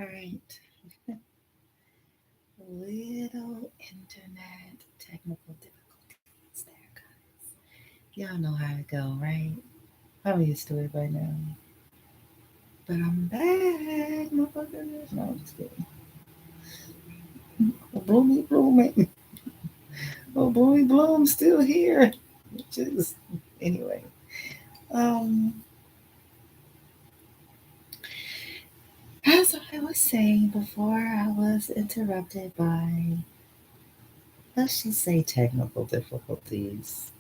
All right. Little internet technical difficulties there, guys. Y'all know how to go, right? I'm used to it by now. But I'm back, motherfuckers. No, I'm just kidding. Oh, Bloomy Blooming. Oh, Bloomy Bloom's still here. Which is, anyway. Um, as I was saying before, I was interrupted by, let's just say, technical difficulties.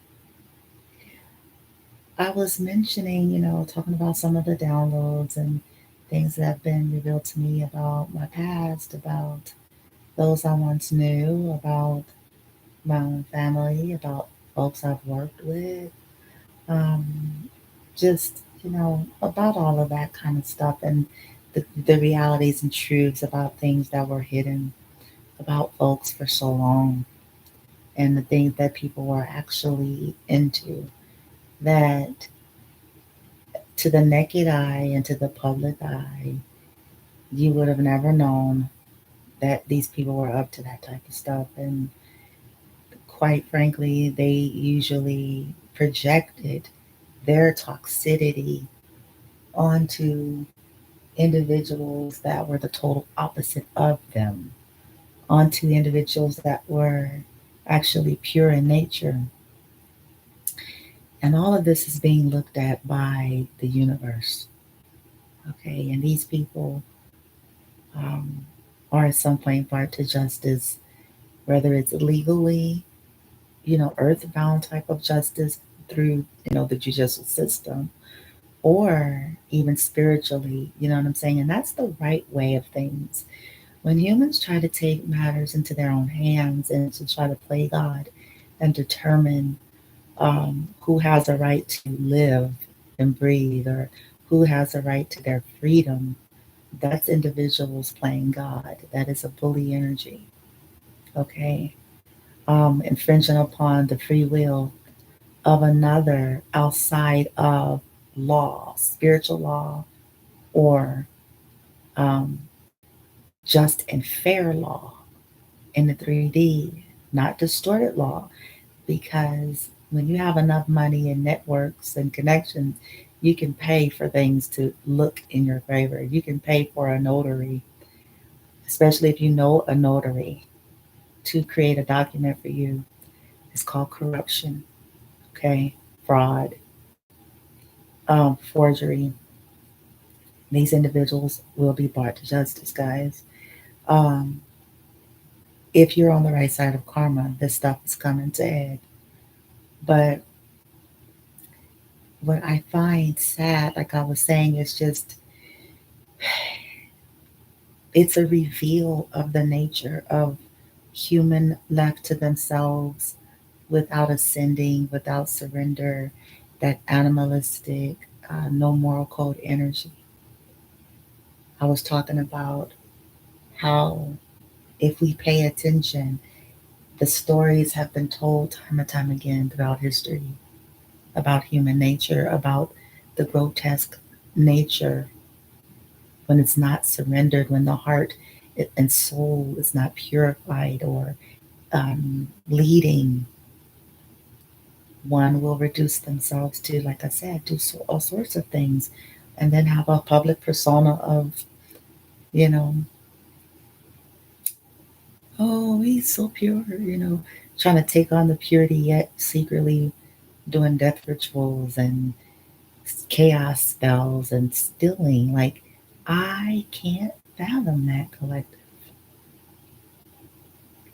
I was mentioning, talking about some of the downloads and things that have been revealed to me about my past, about those I once knew, about my own family, about folks I've worked with, um, just, about all of that kind of stuff and the realities and truths about things that were hidden about folks for so long and the things that people were actually into that to the naked eye and to the public eye, you would have never known that these people were up to that type of stuff. And quite frankly, they usually projected their toxicity onto individuals that were the total opposite of them, onto individuals that were actually pure in nature. And all of this is being looked at by the universe. Okay, and these people um, are at some point brought to justice, whether it's legally, earthbound type of justice through, the judicial system, or even spiritually, you know what I'm saying? And that's the right way of things. When humans try to take matters into their own hands and to try to play God and determine who has a right to live and breathe or who has a right to their freedom, that's individuals playing God. That is a bully energy, okay? Infringing upon the free will of another outside of law, spiritual law, or um, just and fair law in the 3D, not distorted law. Because when you have enough money and networks and connections, you can pay for things to look in your favor. You can pay for a notary, especially if you know a notary, to create a document for you. It's called corruption, okay? Fraud, forgery. These individuals will be brought to justice, guys. Um, if you're on the right side of karma, this stuff is coming to head. But what I find sad, like I was saying, is just it's a reveal of the nature of human left to themselves without ascending, without surrender, that animalistic, no moral code energy. I was talking about how if we pay attention, the stories have been told time and time again throughout history about human nature, about the grotesque nature when it's not surrendered, when the heart and soul is not purified or leading, one will reduce themselves to, like I said, do all sorts of things and then have a public persona of, you know, oh, he's so pure, trying to take on the purity yet secretly doing death rituals and chaos spells and stealing. Like, I can't fathom that collective.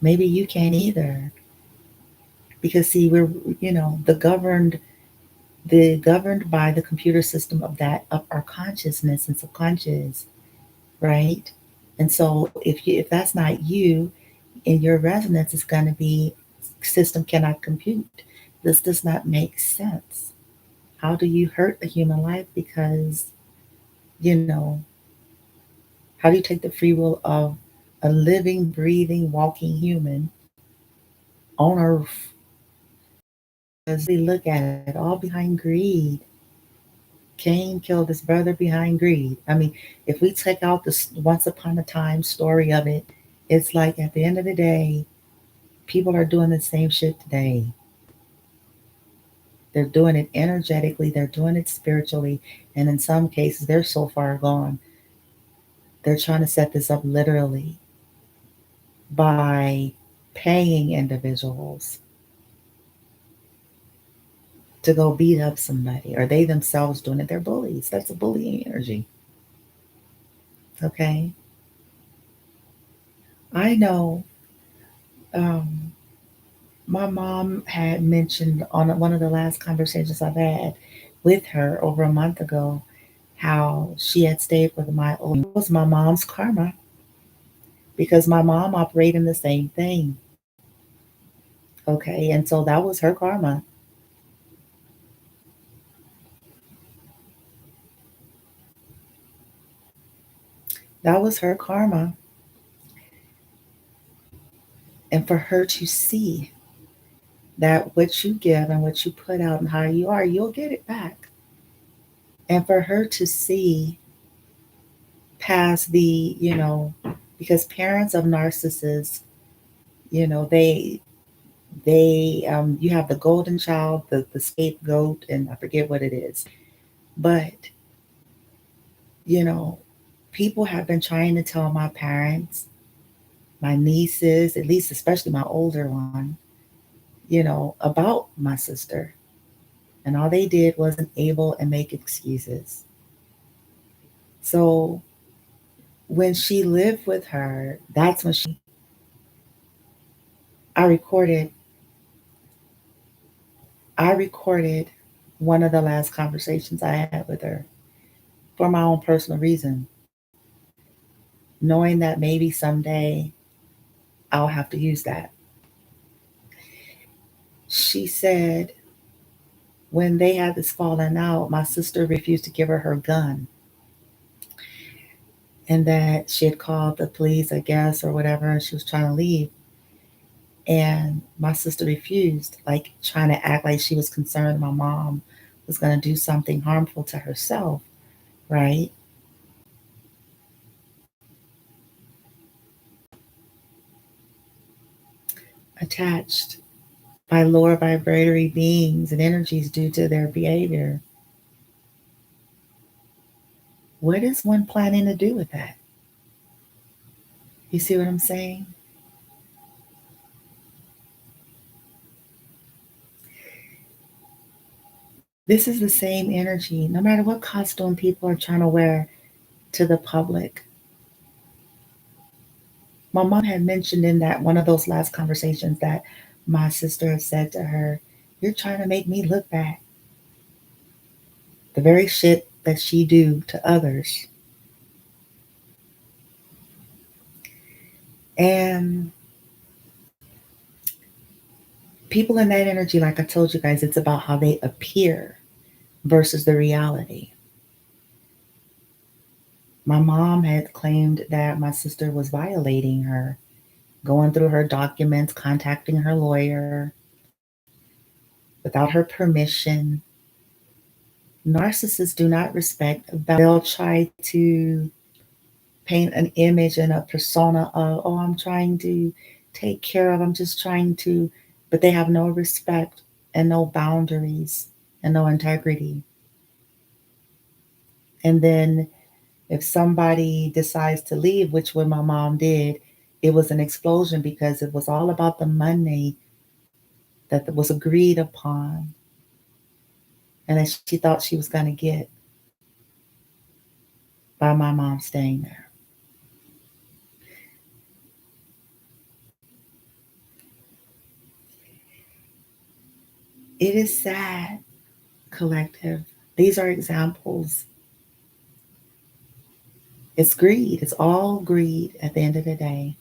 Maybe you can't either. Because see, we're the governed by the computer system of that of our consciousness and subconscious, right? And so if that's not you, in your resonance is going to be system cannot compute. This does not make sense. How do you hurt a human life? Because you know how do you take the free will of a living, breathing, walking human on Earth? As we look at it, all behind greed, Cain killed his brother behind greed. I mean, if we take out the once upon a time story of it, it's like at the end of the day, people are doing the same shit today. They're doing it energetically, they're doing it spiritually, and in some cases, they're so far gone. They're trying to set this up literally by paying individuals to go beat up somebody, or they themselves doing it. They're bullies. That's a bullying energy. Okay. I know um, my mom had mentioned on one of the last conversations I've had with her over a month ago how she had stayed with my old. It was my mom's karma because my mom operated in the same thing. Okay. And so that was her karma. That was her karma. And for her to see that what you give and what you put out and how you are, you'll get it back. And for her to see past the, because parents of narcissists, you know, you have the golden child, the scapegoat, and I forget what it is. But, you know, people have been trying to tell my parents, my nieces, at least especially my older one, about my sister. And all they did was enable and make excuses. So when she lived with her, that's when I recorded I recorded one of the last conversations I had with her for my own personal reason, knowing that maybe someday I'll have to use that. She said when they had this falling out, my sister refused to give her her gun, and that she had called the police, I guess, or whatever, and she was trying to leave. And my sister refused, like trying to act like she was concerned my mom was going to do something harmful to herself, right? Attached by lower vibratory beings and energies due to their behavior. What is one planning to do with that? You see what I'm saying? This is the same energy, no matter what costume people are trying to wear to the public. My mom had mentioned in that one of those last conversations that my sister had said to her, "You're trying to make me look bad." The very shit that she do to others. And people in that energy, like I told you guys, it's about how they appear versus the reality. My mom had claimed that my sister was violating her, going through her documents, contacting her lawyer without her permission. Narcissists do not respect. They'll try to paint an image and a persona of, oh, I'm trying to take care of, I'm just trying to, but they have no respect and no boundaries and no integrity. And then if somebody decides to leave, which when my mom did, it was an explosion because it was all about the money that was agreed upon and that she thought she was going to get by my mom staying there. It is sad, collective. These are examples. It's greed. It's all greed at the end of the day.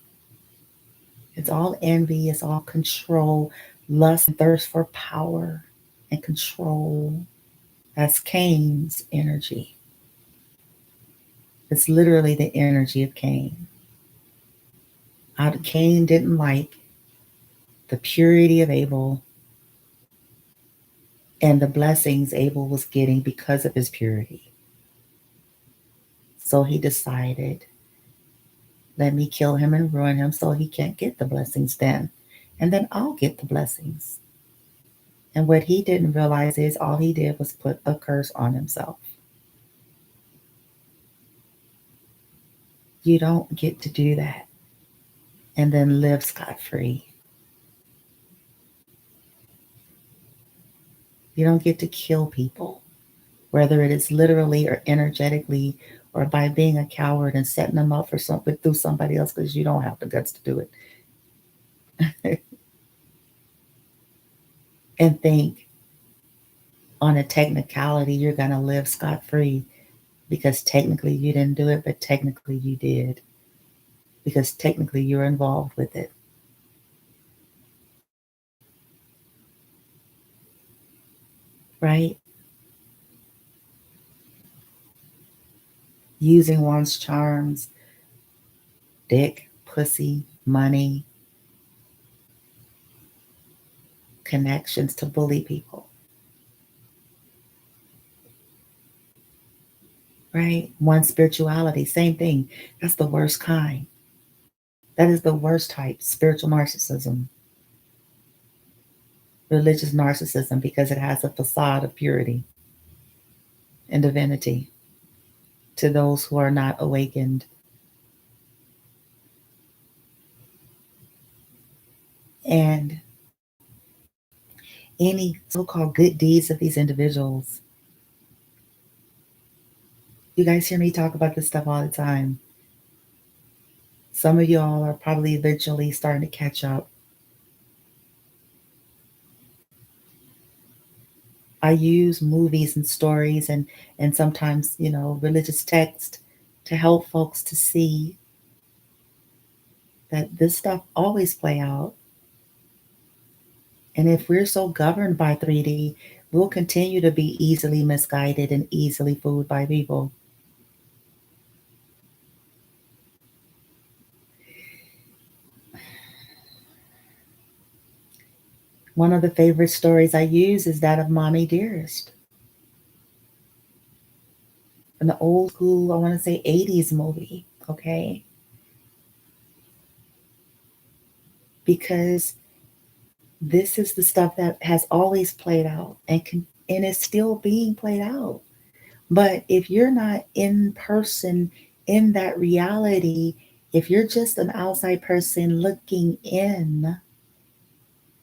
It's all envy. It's all control, lust, and thirst for power and control. That's Cain's energy. It's literally the energy of Cain. Cain didn't like the purity of Abel. and the blessings Abel was getting because of his purity. So he decided, let me kill him and ruin him so he can't get the blessings then. And then I'll get the blessings. And what he didn't realize is all he did was put a curse on himself. You don't get to do that and then live scot free. You don't get to kill people, whether it is literally or energetically or by being a coward and setting them up for something through somebody else because you don't have the guts to do it. And think on a technicality you're going to live scot free because technically you didn't do it, but technically you did because technically you're involved with it. Right? Using one's charms, dick, pussy, money, connections to bully people. Right? One spirituality, same thing. That's the worst kind. That is the worst type, spiritual narcissism, religious narcissism, because it has a facade of purity and divinity to those who are not awakened. And any so called good deeds of these individuals, you guys hear me talk about this stuff all the time. Some of y'all are probably eventually starting to catch up. I use movies and stories and sometimes, religious text to help folks to see that this stuff always play out. And if we're so governed by 3D, we'll continue to be easily misguided and easily fooled by people. One of the favorite stories I use is that of Mommy Dearest. An old school, I want to say 80s movie, okay? Because this is the stuff that has always played out and is still being played out. But if you're not in person in that reality, if you're just an outside person looking in,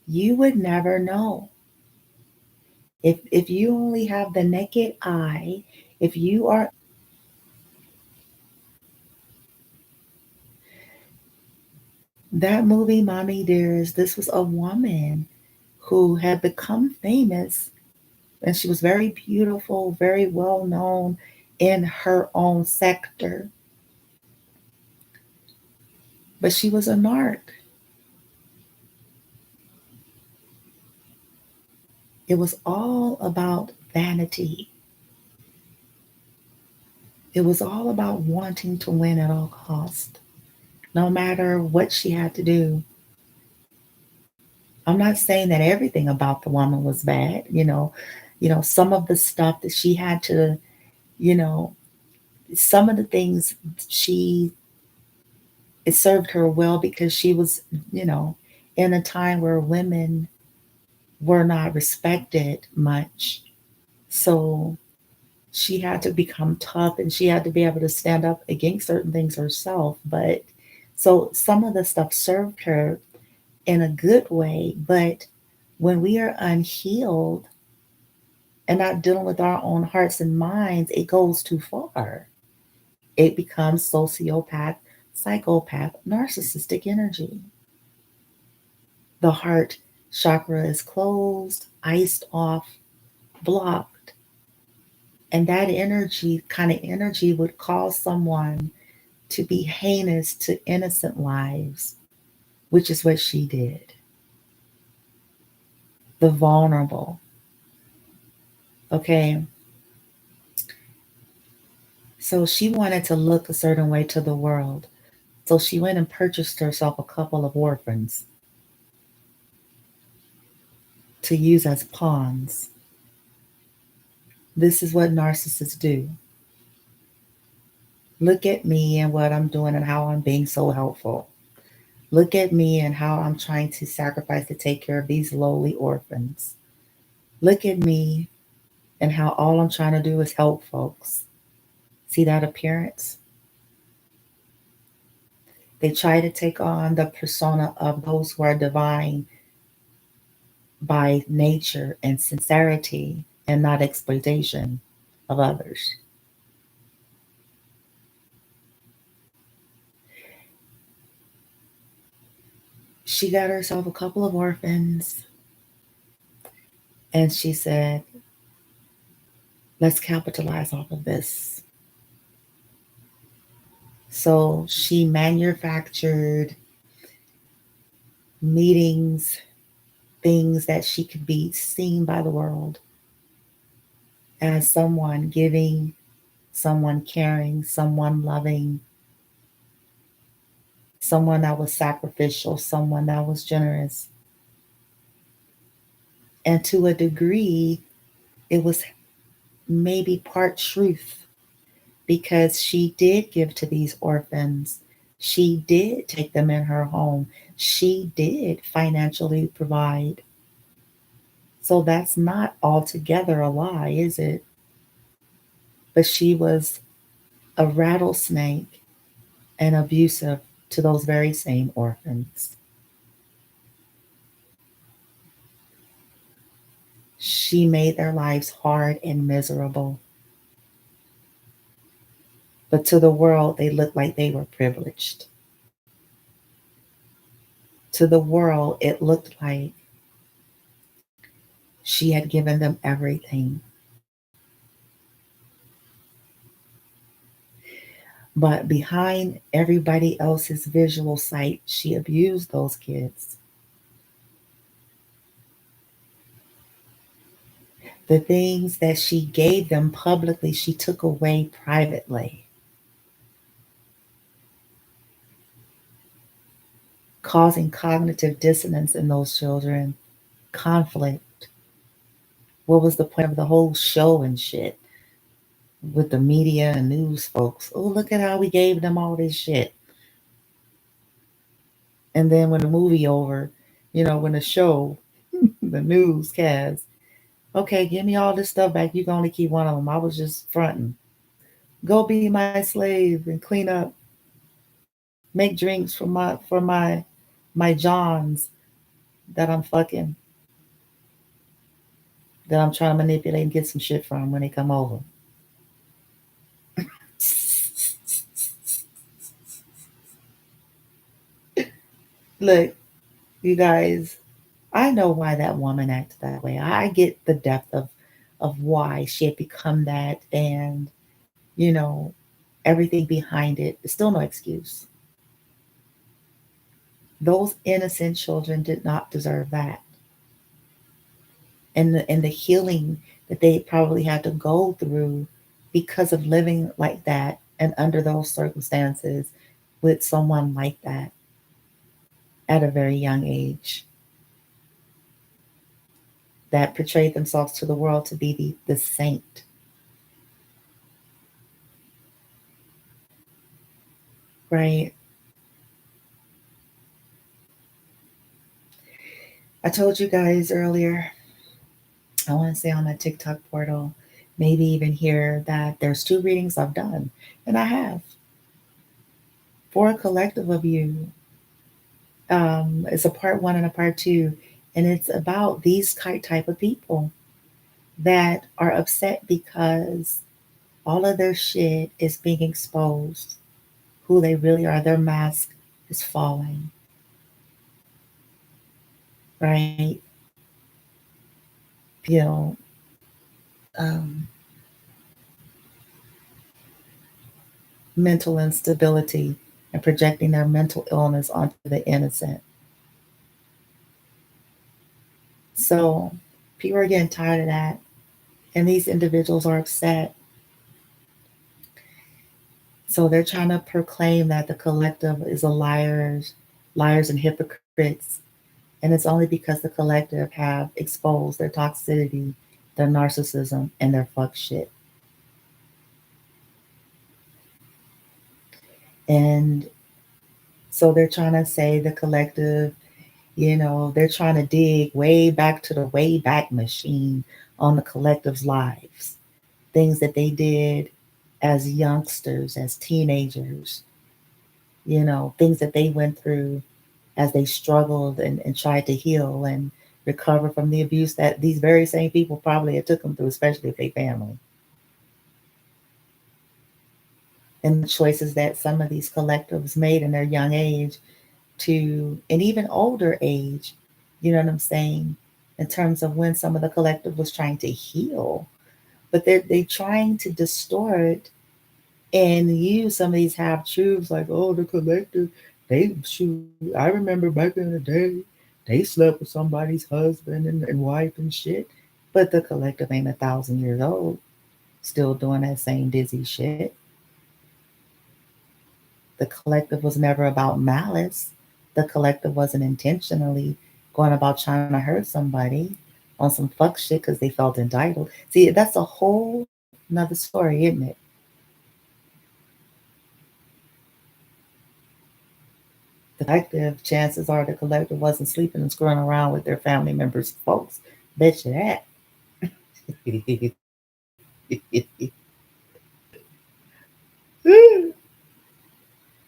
you would never know. If you only have the naked eye, if you are that movie, Mommy Dearest, this was a woman who had become famous and she was very beautiful, very well known in her own sector. But she was a narc. It was all about vanity. It was all about wanting to win at all cost, no matter what she had to do. I'm not saying that everything about the woman was bad, some of the stuff that she had to, you know, some of the things she it served her well because she was, you know, in a time where women were not respected much. So she had to become tough and she had to be able to stand up against certain things herself. But so some of the stuff served her in a good way. But when we are unhealed and not dealing with our own hearts and minds, it goes too far. It becomes sociopath, psychopath, narcissistic energy. The heart chakra is closed, iced off, blocked. And that energy, kind of energy, would cause someone to be heinous to innocent lives, which is what she did. The vulnerable. Okay. So she wanted to look a certain way to the world. So she went and purchased herself a couple of orphans to use as pawns. This is what narcissists do. Look at me and what I'm doing and how I'm being so helpful. Look at me and how I'm trying to sacrifice to take care of these lowly orphans. Look at me and how all I'm trying to do is help folks. See that appearance? They try to take on the persona of those who are divine by nature and sincerity and not exploitation of others. She got herself a couple of orphans and she said, let's capitalize off of this. So she manufactured meetings, things that she could be seen by the world as someone giving, someone caring, someone loving, someone that was sacrificial, someone that was generous. And to a degree, it was maybe part truth because she did give to these orphans. She did take them in her home. She did financially provide. So that's not altogether a lie, is it? But she was a rattlesnake and abusive to those very same orphans. She made their lives hard and miserable. But to the world, they looked like they were privileged. To the world, it looked like she had given them everything. But behind everybody else's visual sight, she abused those kids. The things that she gave them publicly, she took away privately, causing cognitive dissonance in those children, conflict. What was the point of the whole show and shit with the media and news folks? Oh, look at how we gave them all this shit. And then when the movie over, when the show, the newscast, okay, give me all this stuff back. You can only keep one of them. I was just fronting. Go be my slave and clean up, make drinks for my Johns that I'm fucking, that I'm trying to manipulate and get some shit from when they come over. Look, you guys, I know why that woman acted that way. I get the depth of why she had become that, and you know everything behind it. It's still no excuse. Those innocent children did not deserve that, and the healing that they probably had to go through because of living like that and under those circumstances with someone like that at a very young age, that portrayed themselves to the world to be the saint. Right? I told you guys earlier, I want to say on my TikTok portal, maybe even here, that there's 2 readings I've done, and I have for a collective of you. It's a part 1 and a part 2, and it's about these type of people that are upset because all of their shit is being exposed. Who they really are, their mask is falling, right? You know, um, mental instability and projecting their mental illness onto the innocent. So people are getting tired of that, and these individuals are upset. So they're trying to proclaim that the collective is a liars and hypocrites, and it's only because the collective have exposed their toxicity their narcissism, and their fuck shit. And so they're trying to say the collective, they're trying to dig way back to the way back machine on the collective's lives. Things that they did as youngsters, as teenagers, things that they went through as they struggled and tried to heal and recover from the abuse that these very same people probably had took them through, especially if they family. And the choices that some of these collectives made in their young age to an even older age, you know what I'm saying, in terms of when some of the collective was trying to heal. But they're trying to distort and use some of these half truths like, oh, the collective, they shoot. I remember back in the day, they slept with somebody's husband and wife and shit. But the collective ain't 1,000 years old, still doing that same dizzy shit. The collective was never about malice. The collective wasn't intentionally going about trying to hurt somebody on some fuck shit because they felt entitled. See, that's a whole another story, isn't it? The collective, chances are the collective wasn't sleeping and screwing around with their family members' folks. Bet you that.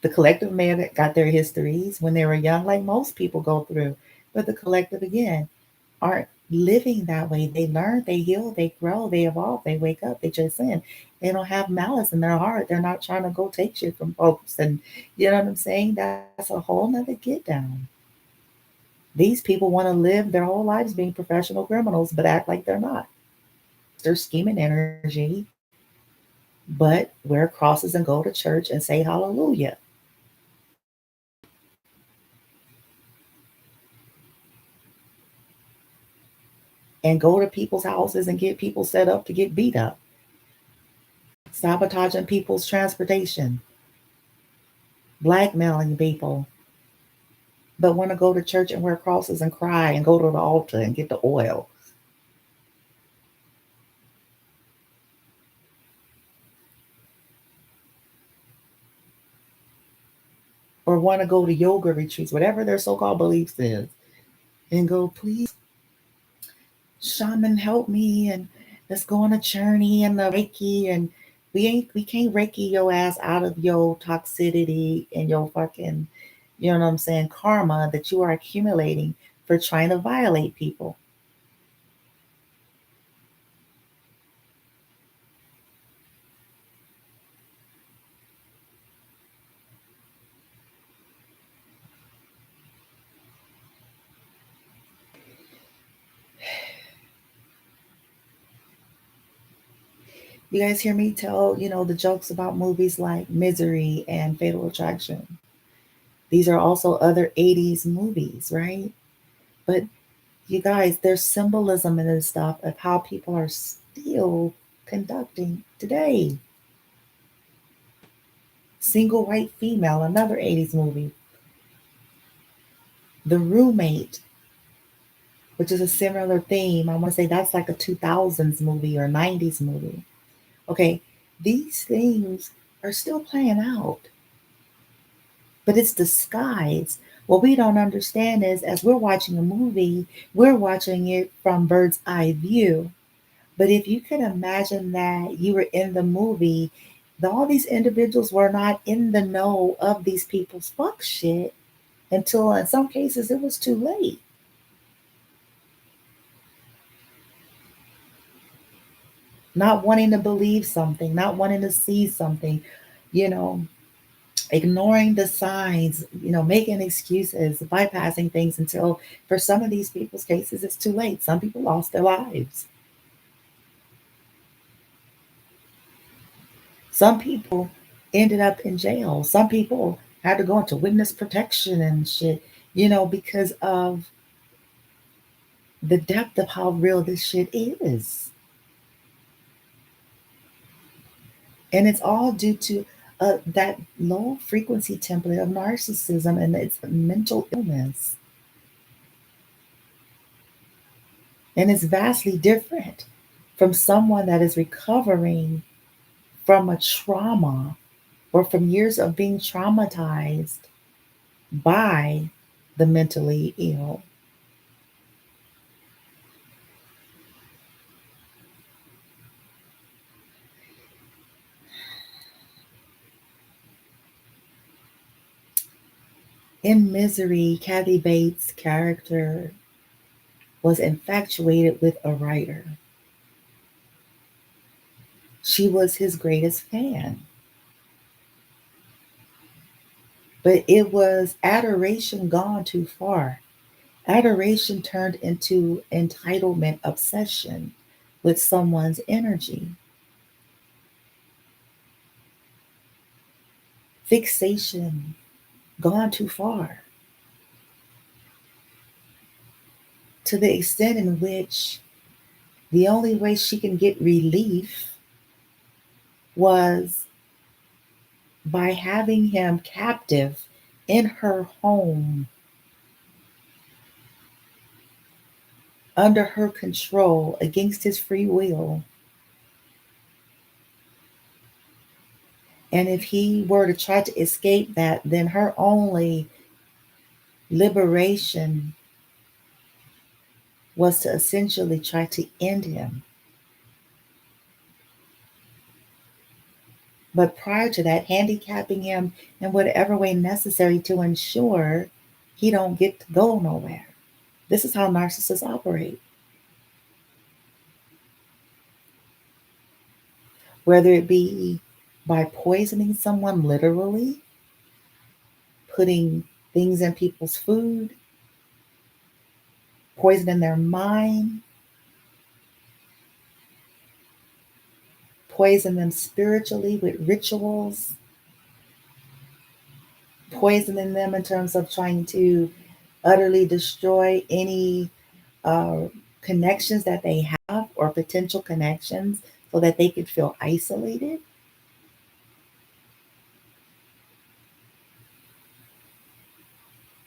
The collective may have got their histories when they were young, like most people go through. But the collective, again, aren't living that way. They learn, they heal, they grow, they evolve, they wake up, they transcend. They don't have malice in their heart. They're not trying to go take shit from folks. And you know what I'm saying? That's a whole nother get down. These people want to live their whole lives being professional criminals, but act like they're not. They're scheming energy, but wear crosses and go to church and say hallelujah. And go to people's houses and get people set up to get beat up, sabotaging people's transportation, blackmailing people, but want to go to church and wear crosses and cry and go to the altar and get the oil, or want to go to yoga retreats, whatever their so called beliefs is, and go, please, shaman, help me, and let's go on a journey and the Reiki, and we can't Reiki your ass out of your toxicity and your fucking, you know what I'm saying, karma that you are accumulating for trying to violate people. You guys hear me tell, the jokes about movies like Misery and Fatal Attraction. These are also other 80s movies, right? But you guys, there's symbolism in this stuff of how people are still conducting today. Single White Female, another 80s movie. The Roommate, which is a similar theme. I want to say that's like a 2000s movie or 90s movie. Okay, these things are still playing out, but it's disguised. What we don't understand is as we're watching a movie, we're watching it from bird's eye view. But if you could imagine that you were in the movie, all these individuals were not in the know of these people's fuck shit until in some cases it was too late. Not wanting to believe something, not wanting to see something, you know, ignoring the signs, making excuses, bypassing things until for some of these people's cases it's too late. Some people lost their lives. Some people ended up in jail. Some people had to go into witness protection and shit, because of the depth of how real this shit is. And it's all due to that low frequency template of narcissism and its mental illness. And it's vastly different. from someone that is recovering from a trauma or from years of being traumatized by the mentally ill. In Misery, Kathy Bates' character was infatuated with a writer. She was his greatest fan. But it was adoration gone too far. Adoration turned into entitlement obsession with someone's energy. Fixation gone too far. To the extent in which the only way she can get relief was by having him captive in her home, under her control, against his free will. And if he were to try to escape that, then her only liberation was to essentially try to end him. But prior to that, handicapping him in whatever way necessary to ensure he don't get to go nowhere. This is how narcissists operate. Whether it be by poisoning someone literally, putting things in people's food, poisoning their mind, poison them spiritually with rituals, poisoning them in terms of trying to utterly destroy any uh, connections that they have or potential connections so that they could feel isolated.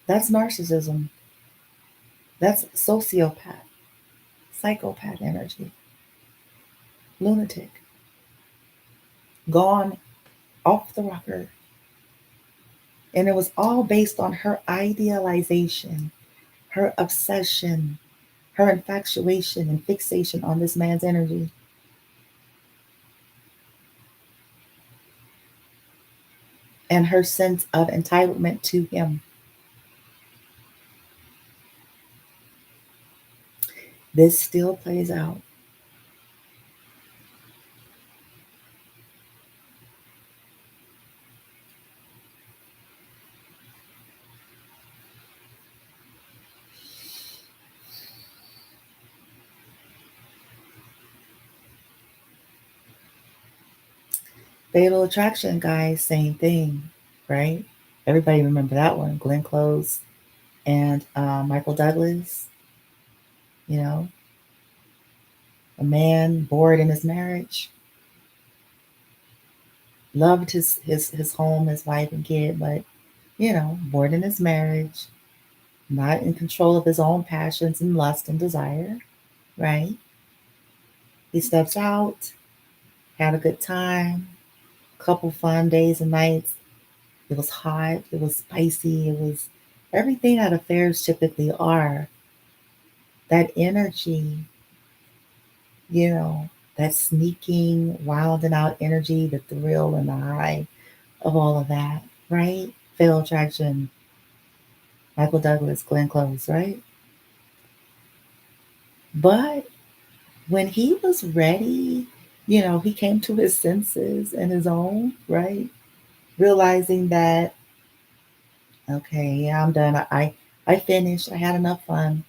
That's narcissism. That's sociopath, psychopath energy, lunatic, gone off the rocker. And it was all based on her idealization, her obsession, her infatuation and fixation on this man's energy. And her sense of entitlement to him. This still plays out. Fatal Attraction, guys, same thing, right? Everybody remember that one. Glenn Close and Michael Douglas. You know, a man bored in his marriage, loved his home, his wife and kid, but bored in his marriage, not in control of his own passions and lust and desire, right? He steps out, had a good time, couple fun days and nights. It was hot, it was spicy, it was everything that affairs typically are. That energy, you know, that sneaking, wild and out energy, the thrill and the high of all of that, right? Fatal Attraction, Michael Douglas, Glenn Close, right? But when he was ready, he came to his senses and his own, right? Realizing that, okay, yeah, I'm done. I finished. I had enough fun.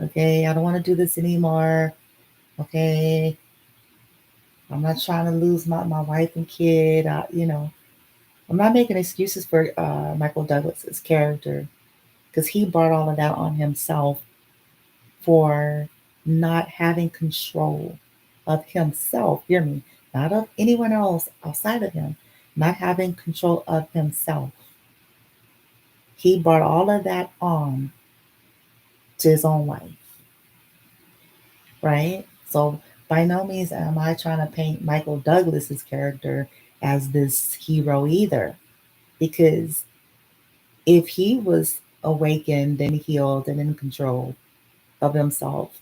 Okay, I don't want to do this anymore. Okay, I'm not trying to lose my wife and kid. I'm not making excuses for Michael Douglas's character because he brought all of that on himself for not having control of himself. Hear me, not of anyone else outside of him, not having control of himself. He brought all of that on to his own life, right? So by no means am I trying to paint Michael Douglas's character as this hero either, because if he was awakened and healed and in control of himself,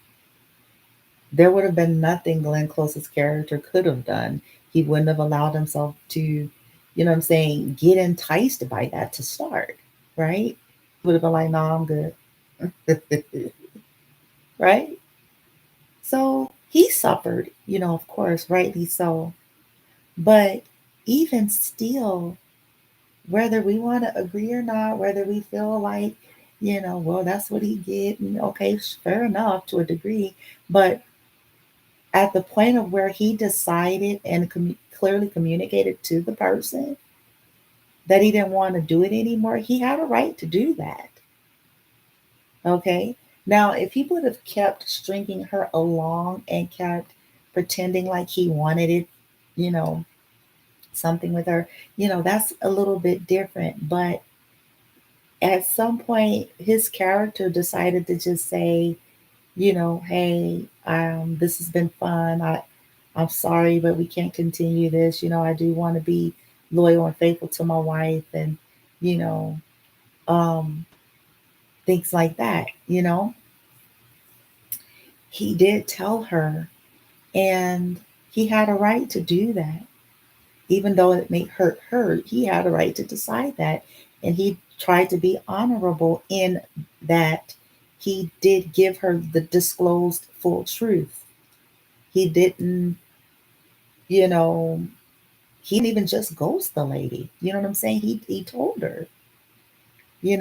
there would have been nothing Glenn Close's character could have done. He wouldn't have allowed himself to, you know what I'm saying, get enticed by that to start, right? He would have been like, no, I'm good. Right? So he suffered, of course, rightly so. But even still, whether we want to agree or not, whether we feel like, well, that's what he did, and okay, fair enough to a degree, but at the point of where he decided and clearly communicated to the person that he didn't want to do it anymore, he had a right to do that. Okay. Now, if he would have kept stringing her along and kept pretending like he wanted it, you know, something with her, that's a little bit different. But at some point, his character decided to just say, hey, this has been fun. I'm sorry, but we can't continue this. I do want to be loyal and faithful to my wife, and you know, um, things like that. He did tell her, and he had a right to do that, even though it may hurt her. He had a right to decide that, and he tried to be honorable in that. He did give her the disclosed full truth. He didn't, you know, he didn't even just ghost the lady. You know what I'm saying? He told her, he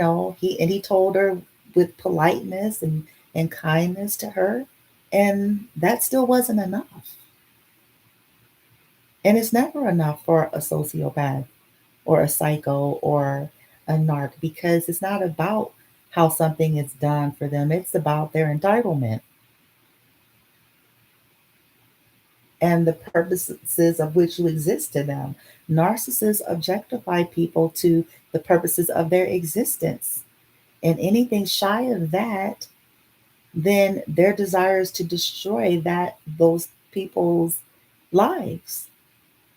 told her with politeness and kindness to her, and that still wasn't enough. And it's never enough for a sociopath or a psycho or a narc, because it's not about how something is done for them. It's about their entitlement and the purposes of which you exist to them. Narcissists objectify people to the purposes of their existence. And anything shy of that, then their desire is to destroy those people's lives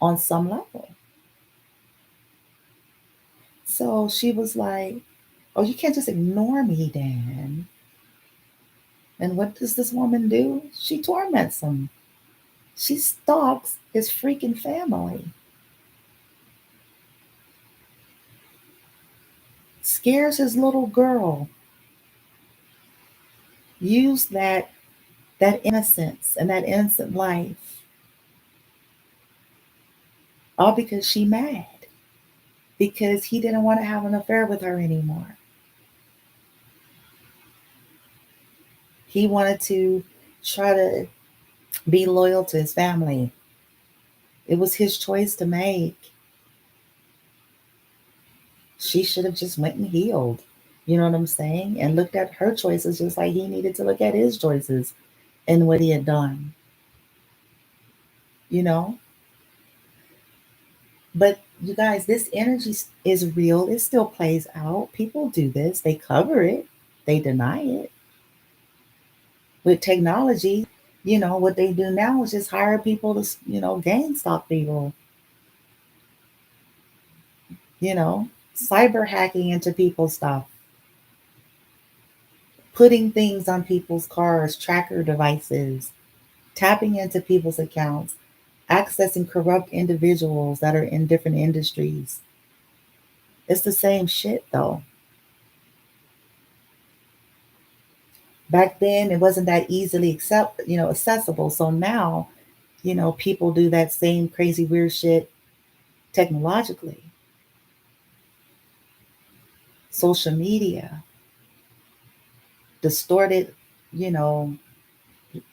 on some level. So she was like, oh, you can't just ignore me, Dan. And what does this woman do? She torments him. She stalks his freaking family, scares his little girl, use that innocence and that innocent life, all because she mad, because he didn't want to have an affair with her anymore. He wanted to try to be loyal to his family. It was his choice to make. She should have just went and healed. You know what I'm saying? And looked at her choices just like he needed to look at his choices and what he had done. You know? But you guys, this energy is real. It still plays out. People do this. They cover it. They deny it. With technology, what they do now is just hire people to, gang stalk people, cyber hacking into people's stuff, putting things on people's cars, tracker devices, tapping into people's accounts, accessing corrupt individuals that are in different industries. It's the same shit though. Back then it wasn't that easily accessible. So now, people do that same crazy weird shit technologically. Social media, distorted, you know,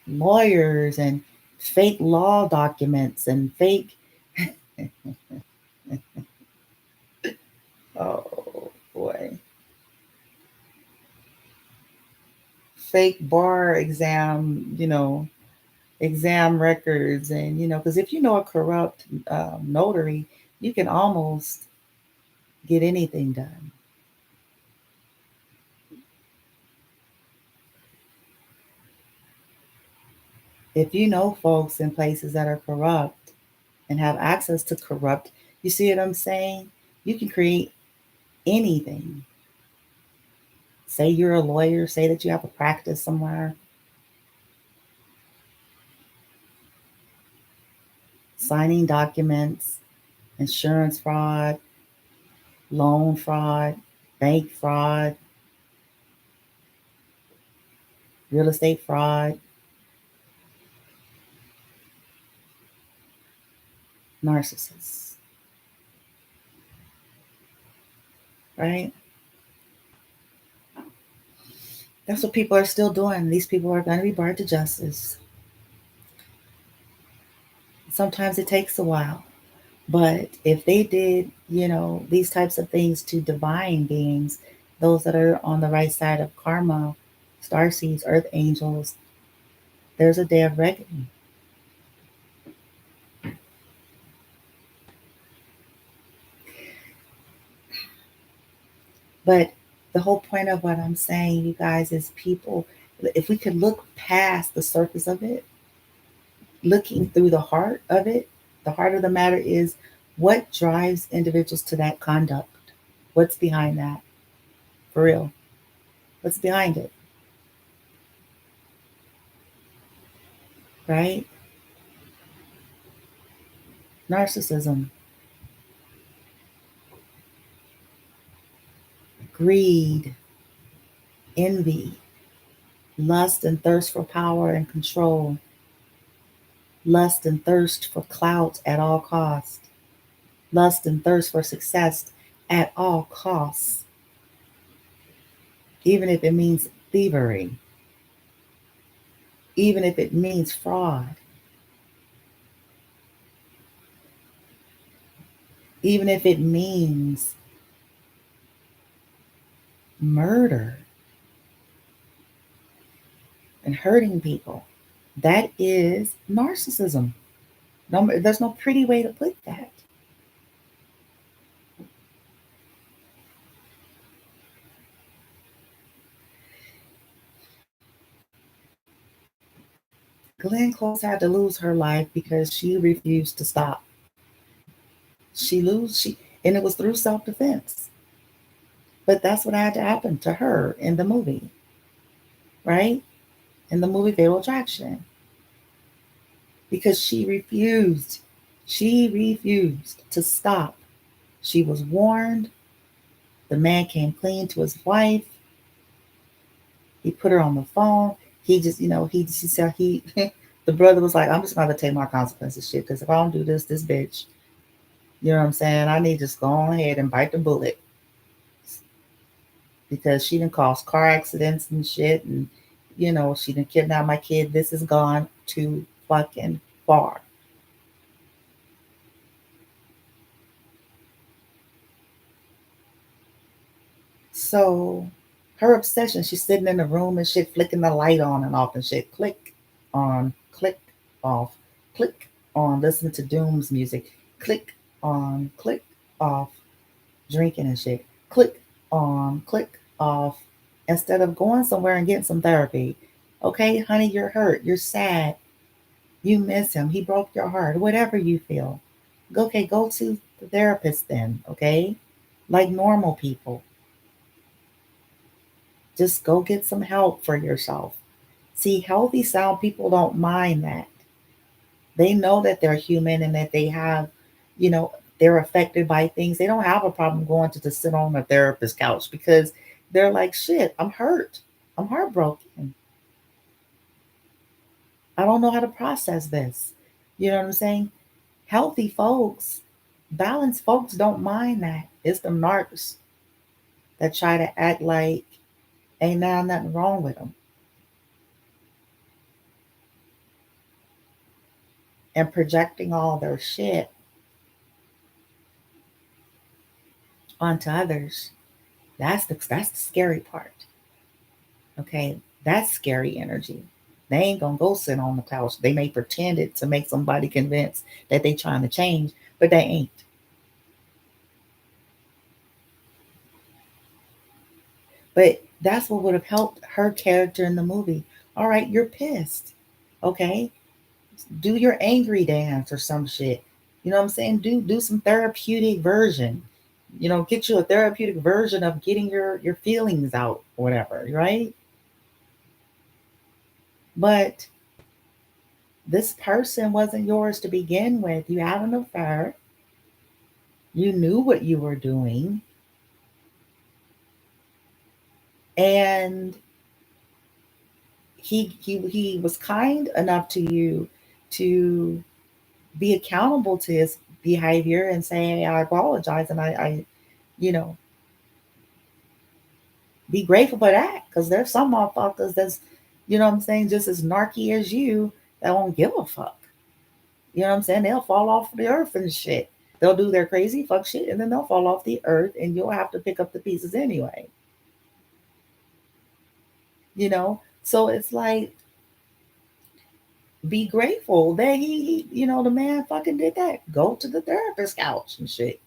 lawyers and fake law documents and fake oh boy, fake bar exam, exam records. And because if you know a corrupt notary, you can almost get anything done. If you know folks in places that are corrupt and have access to corrupt, you see what I'm saying? You can create anything. Say you're a lawyer, say that you have a practice somewhere, signing documents, insurance fraud, loan fraud, bank fraud, real estate fraud, narcissists, right? That's what people are still doing. These people are going to be brought to justice. Sometimes it takes a while, but if they did, these types of things to divine beings, those that are on the right side of karma, star seeds, earth angels, there's a day of reckoning. But the whole point of what I'm saying, you guys, is people, if we could look past the surface of it, looking through the heart of it, the heart of the matter is what drives individuals to that conduct? What's behind that? For real. What's behind it? Right? Narcissism, greed, envy, lust and thirst for power and control, lust and thirst for clout at all costs, lust and thirst for success at all costs, even if it means thievery, even if it means fraud, even if it means murder and hurting people. That is narcissism. No, there's no pretty way to put that. Glenn Close had to lose her life because she refused to stop. And it was through self-defense. But that's what had to happen to her in the movie, right? In the movie Fatal Attraction. Because she refused. She refused to stop. She was warned. The man came clean to his wife. He put her on the phone. He just, he said the brother was like, I'm just going to take my consequences, shit. Because if I don't do this, this bitch, you know what I'm saying? I need to just go on ahead and bite the bullet. Because she didn't cause car accidents and shit. And, she didn't kidnap my kid. This has gone too fucking far. So her obsession, she's sitting in the room and shit, flicking the light on and off and shit. Click on, click off, click on, listening to Doom's music, click on, click off, drinking and shit, click on, click off, instead of going somewhere and getting some therapy. Okay, honey, you're hurt, you're sad, you miss him, he broke your heart, whatever you feel. Okay, go to the therapist then, okay? Like normal people. Just go get some help for yourself. See, healthy, sound people don't mind that. They know that they're human and that they have, you know, they're affected by things. They don't have a problem going to sit on a therapist couch because they're like, shit, I'm hurt. I'm heartbroken. I don't know how to process this. You know what I'm saying? Healthy folks, balanced folks don't mind that. It's the narcs that try to act like ain't now nothing wrong with them and projecting all their shit onto others. That's the scary part. Okay, that's scary energy. They ain't gonna go sit on the couch. They may pretend it to make somebody convinced that they trying to change, but they ain't. But that's what would have helped her character in the movie. All right, you're pissed. Okay, Do your angry dance or some shit. You know what I'm saying? Do some therapeutic version. Get you a therapeutic version of getting your feelings out or whatever, right? But this person wasn't yours to begin with. You had an affair. You knew what you were doing. And he was kind enough to you to be accountable to his behavior and say, hey, I apologize, and I you know be grateful for that, because there's some motherfuckers that's, what I'm saying, just as narky as you, that won't give a fuck. You know what I'm saying? They'll fall off the earth and shit. They'll do their crazy fuck shit and then they'll fall off the earth and you'll have to pick up the pieces anyway. So it's like, be grateful that the man fucking did that. Go to the therapist couch and shit.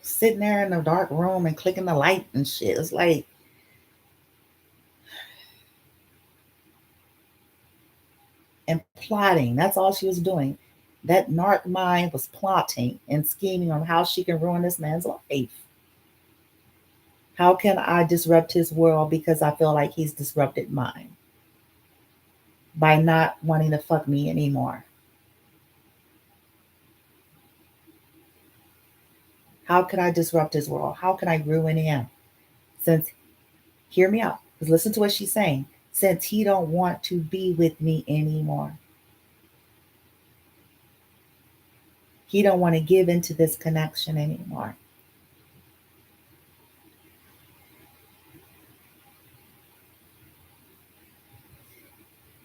Sitting there in the dark room and clicking the light and shit. It's like, and plotting. That's all she was doing. That narc mind was plotting and scheming on how she can ruin this man's life. How can I disrupt his world because I feel like he's disrupted mine by not wanting to fuck me anymore? How can I disrupt his world? How can I ruin him? Since, hear me out, because listen to what she's saying. Since he don't want to be with me anymore. He don't want to give into this connection anymore.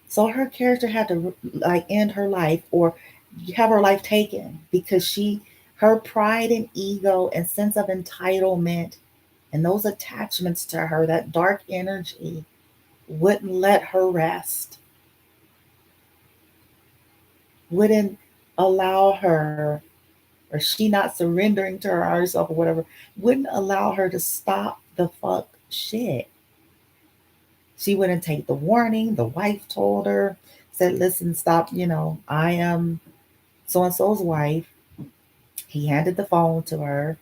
So her character had to like end her life or have her life taken because her pride and ego and sense of entitlement and those attachments to her, that dark energy, wouldn't let her rest, wouldn't allow her, or she not surrendering to herself or whatever, wouldn't allow her to stop the fuck shit. She wouldn't take the warning. The wife told her, said, listen, stop, I am so and so's wife. He handed the phone to her.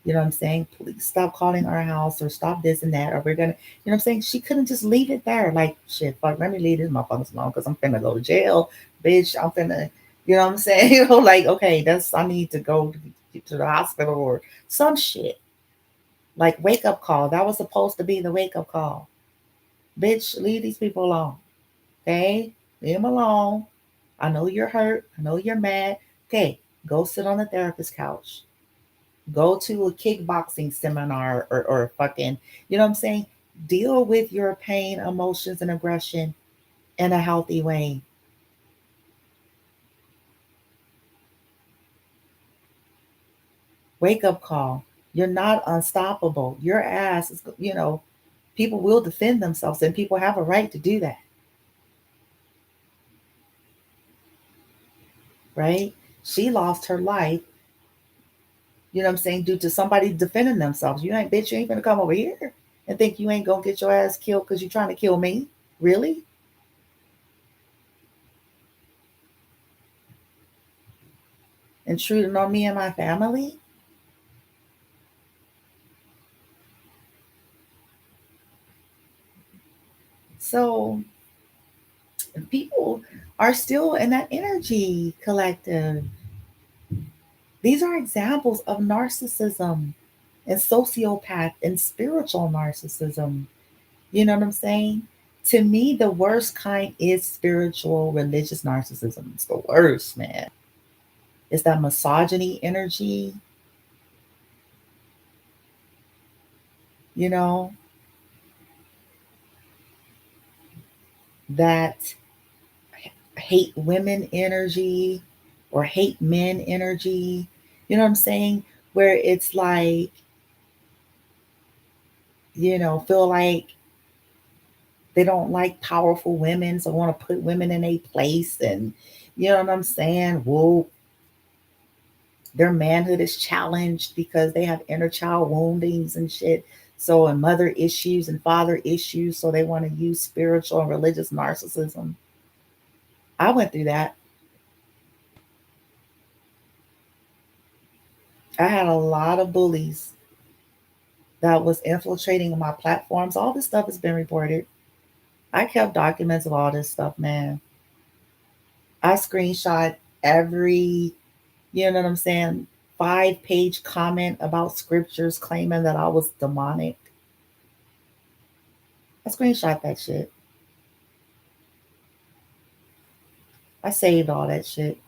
You know what I'm saying? Please stop calling our house or stop this and that, or we're gonna, what I'm saying? She couldn't just leave it there. Like, shit, fuck, let me leave this motherfucker alone because I'm finna go to jail, bitch. I'm finna, what I'm saying? Like, okay, I need to go to the hospital or some shit. Like, wake up call. That was supposed to be the wake up call. Bitch, leave these people alone. Okay? Leave them alone. I know you're hurt. I know you're mad. Okay, go sit on the therapist couch. Go to a kickboxing seminar or fucking, what I'm saying? Deal with your pain, emotions, and aggression in a healthy way. Wake up call. You're not unstoppable. Your ass is, people will defend themselves and people have a right to do that. Right? She lost her life, you know what I'm saying, due to somebody defending themselves. You ain't, bitch, you ain't gonna come over here and think you ain't gonna get your ass killed because you're trying to kill me. Really? Intruding on me and my family? So people are still in that energy collective. These are examples of narcissism and sociopath and spiritual narcissism. You know what I'm saying? To me, the worst kind is spiritual, religious narcissism. It's the worst, man. It's that misogyny energy, you know, that hate women energy or hate men energy. You know what I'm saying? Where it's like, feel like they don't like powerful women, so want to put women in a place, and you know what I'm saying? Whoa, their manhood is challenged because they have inner child woundings and shit. So, and mother issues and father issues. So, they want to use spiritual and religious narcissism. I went through that. I had a lot of bullies that was infiltrating my platforms. All this stuff has been reported. I kept documents of all this stuff, man. I screenshot every, you know what I'm saying, 5-page comment about scriptures claiming that I was demonic. I screenshot that shit. I saved all that shit.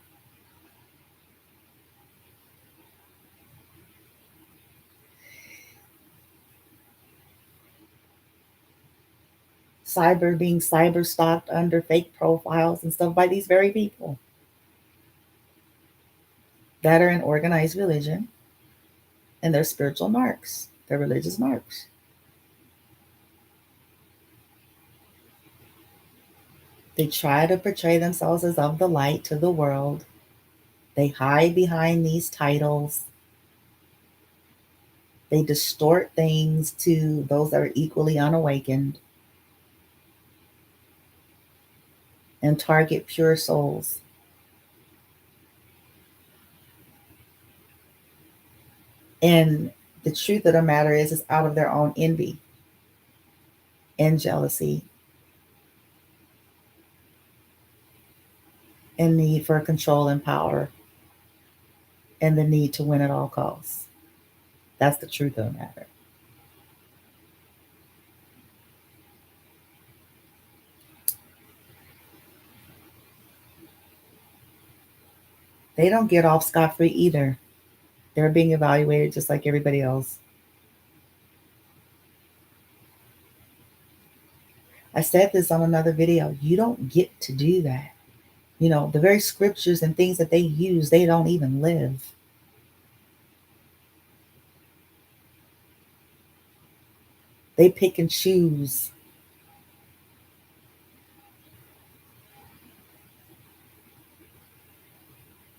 Being cyber stalked under fake profiles and stuff by these very people that are in organized religion, and they're spiritual marks, they're religious marks. They try to portray themselves as of the light to the world. They hide behind these titles. They distort things to those that are equally unawakened and target pure souls. And the truth of the matter is out of their own envy and jealousy and need for control and power and the need to win at all costs. That's the truth of the matter. They don't get off scot free either. They're being evaluated just like everybody else. I said this on another video. You don't get to do that. You know, the very scriptures and things that they use, they don't even live. They pick and choose.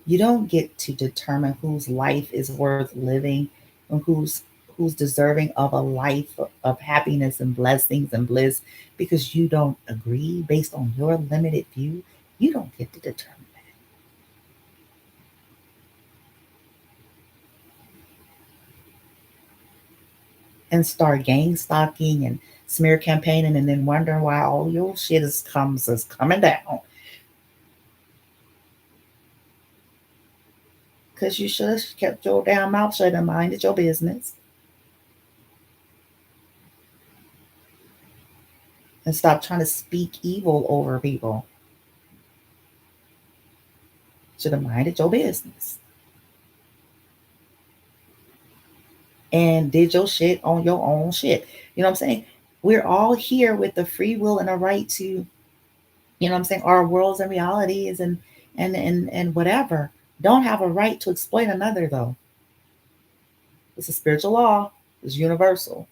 You don't get to determine whose life is worth living and who's deserving of a life of happiness and blessings and bliss because you don't agree based on your limited view. You don't get to determine and start gang stalking and smear campaigning and then wondering why all your shit is coming down. Because you should have kept your damn mouth shut and minded your business. And stop trying to speak evil over people. Should have minded your business. And did your shit on your own shit. You know what I'm saying? We're all here with the free will and a right to, you know what I'm saying, our worlds and realities and whatever. Don't have a right to exploit another though. It's a spiritual law. It's universal.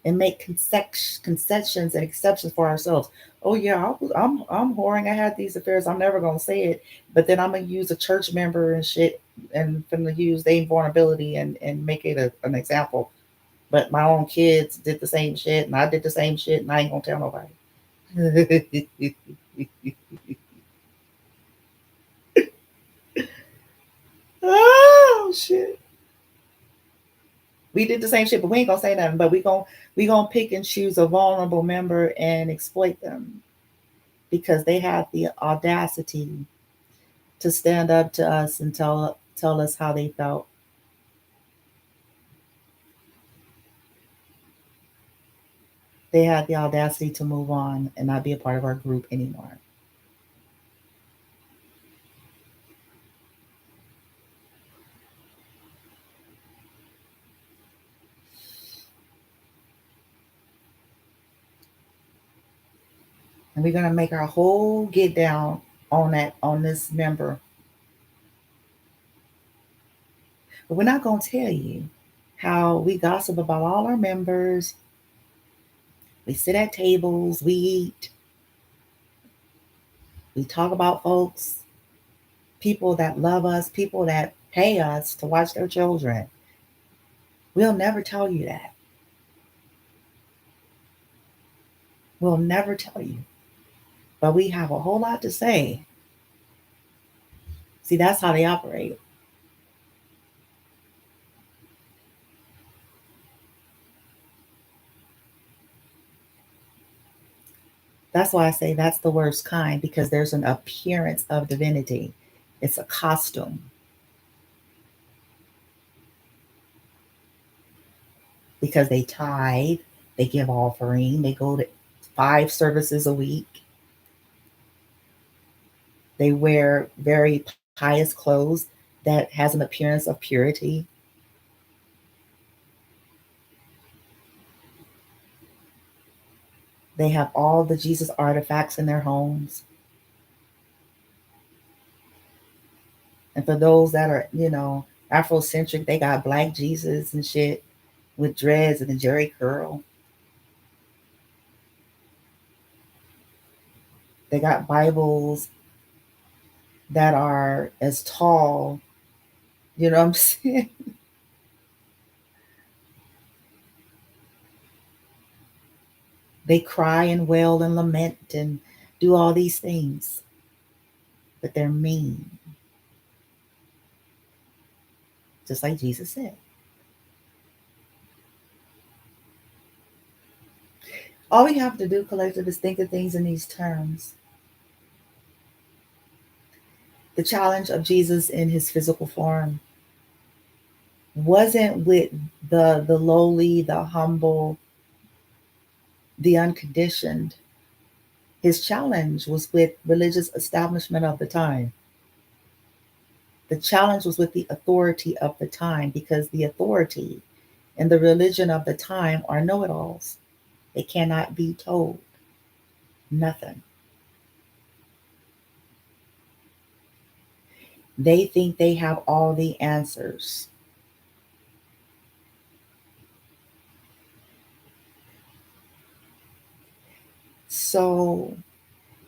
And make concessions and exceptions for ourselves. Oh yeah, I'm whoring. I had these affairs. I'm never gonna say it, but then I'm gonna use a church member and shit, and gonna use their vulnerability and make it an example. But my own kids did the same shit, and I did the same shit, and I ain't gonna tell nobody. Oh shit. We did the same shit, but we ain't gonna say nothing. But we gonna pick and choose a vulnerable member and exploit them because they have the audacity to stand up to us and tell us how they felt. They had the audacity to move on and not be a part of our group anymore. And we're gonna make our whole get down on this member. But we're not gonna tell you how we gossip about all our members. We sit at tables, we eat, we talk about folks, people that love us, people that pay us to watch their children. We'll never tell you that. We'll never tell you. But we have a whole lot to say. See, that's how they operate. That's why I say that's the worst kind, because there's an appearance of divinity. It's a costume. Because they tithe, they give offering, they go to 5 services a week. They wear very pious clothes that has an appearance of purity. They have all the Jesus artifacts in their homes. And for those that are, Afrocentric, they got black Jesus and shit with dreads and a jerry curl. They got Bibles that are as tall, you know what I'm saying? They cry and wail and lament and do all these things, but they're mean. Just like Jesus said. All we have to do, collective, is think of things in these terms. The challenge of Jesus in his physical form wasn't with the lowly, the humble, the unconditioned. His challenge was with religious establishment of the time. The challenge was with the authority of the time, because the authority and the religion of the time are know-it-alls. They cannot be told nothing. They think they have all the answers. So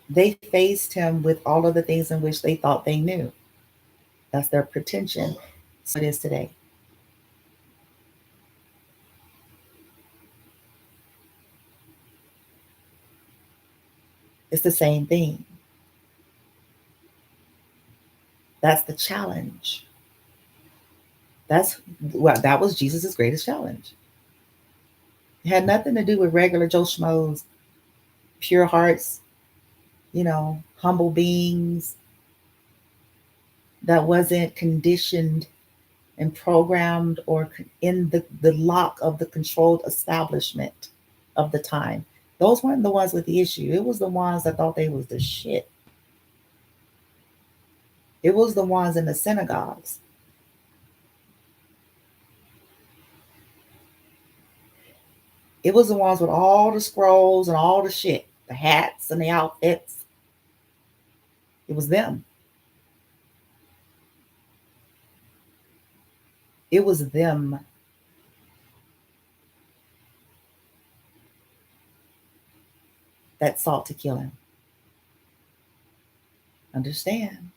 they faced him with all of the things in which they thought they knew. That's their pretension. So it is today. It's the same thing. That's the challenge. That was Jesus's greatest challenge. It had nothing to do with regular Joe Schmoes, pure hearts, humble beings that wasn't conditioned and programmed or in the lock of the controlled establishment of the time. Those weren't the ones with the issue. It was the ones that thought they was the shit. It was the ones in the synagogues. It was the ones with all the scrolls and all the shit, the hats and the outfits. It was them. It was them. That sought to kill him. Understand?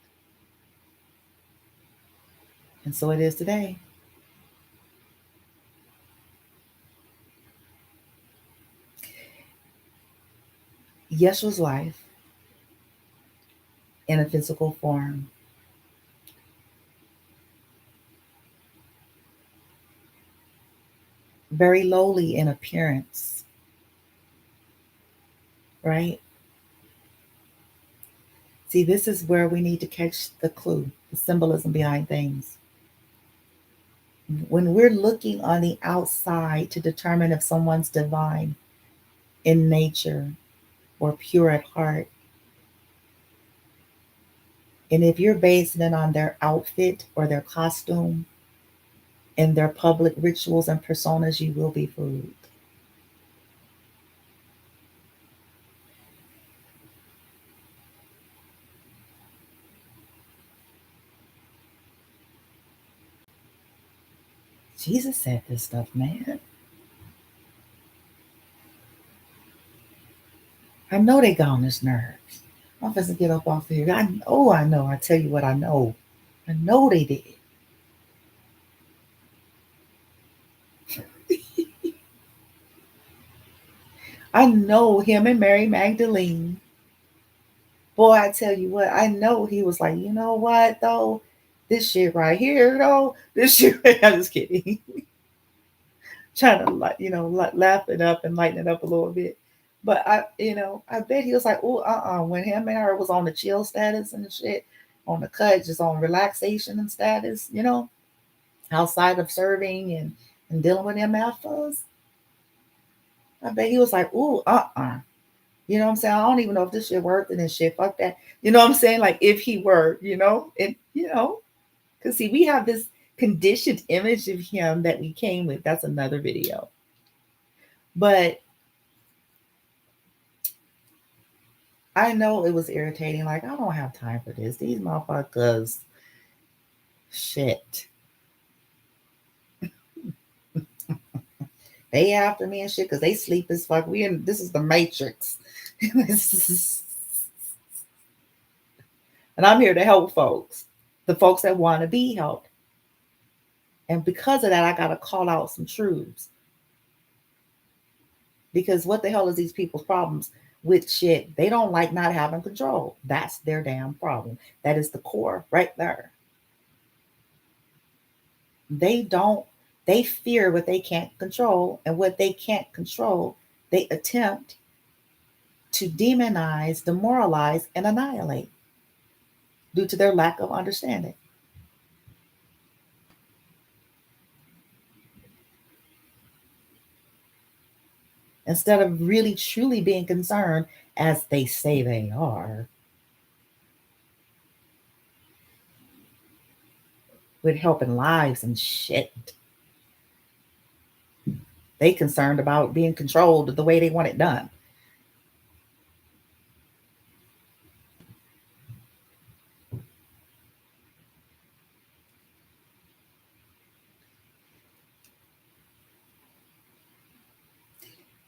And so it is today. Yeshua's life in a physical form very lowly in appearance, right? See, this is where we need to catch the clue, the symbolism behind things. When we're looking on the outside to determine if someone's divine in nature or pure at heart, and if you're basing it on their outfit or their costume and their public rituals and personas, you will be fooled. Jesus said this stuff, man. I know they got on his nerves. I'm supposed to get up off here. I know. I tell you what, I know. I know they did. I know him and Mary Magdalene. Boy, I tell you what, I know he was like, you know what though? This shit right here, though. This shit. I'm just kidding. Trying to laugh it up and lighten it up a little bit. But I bet he was like, oh, when him and her was on the chill status and shit, on the cut, just on relaxation and status, outside of serving and dealing with them alphas. I bet he was like, ooh, You know what I'm saying? I don't even know if this shit worked and then shit, fuck that. You know what I'm saying? Like if he were, because see, we have this conditioned image of him that we came with. That's another video. But I know it was irritating. Like, I don't have time for this. These motherfuckers, shit. They after me and shit because they sleep as fuck. This is the Matrix. And I'm here to help folks, the folks that want to be helped. And because of that, I got to call out some truths. Because what the hell is these people's problems with shit? They don't like not having control. That's their damn problem. That is the core right there. They fear what they can't control, and what they can't control, they attempt to demonize, demoralize, and annihilate due to their lack of understanding. Instead of really truly being concerned, as they say they are, with helping lives and shit. They concerned about being controlled the way they want it done.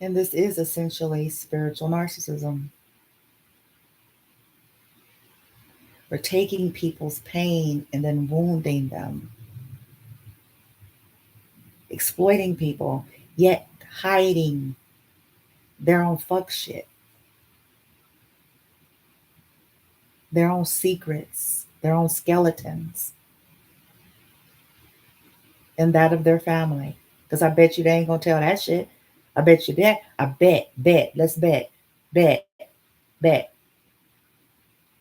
And this is essentially spiritual narcissism. We're taking people's pain and then wounding them, exploiting people, yet hiding their own fuck shit, their own secrets, their own skeletons, and that of their family. Because I bet you they ain't gonna tell that shit. I bet you that. I bet. Let's bet, bet.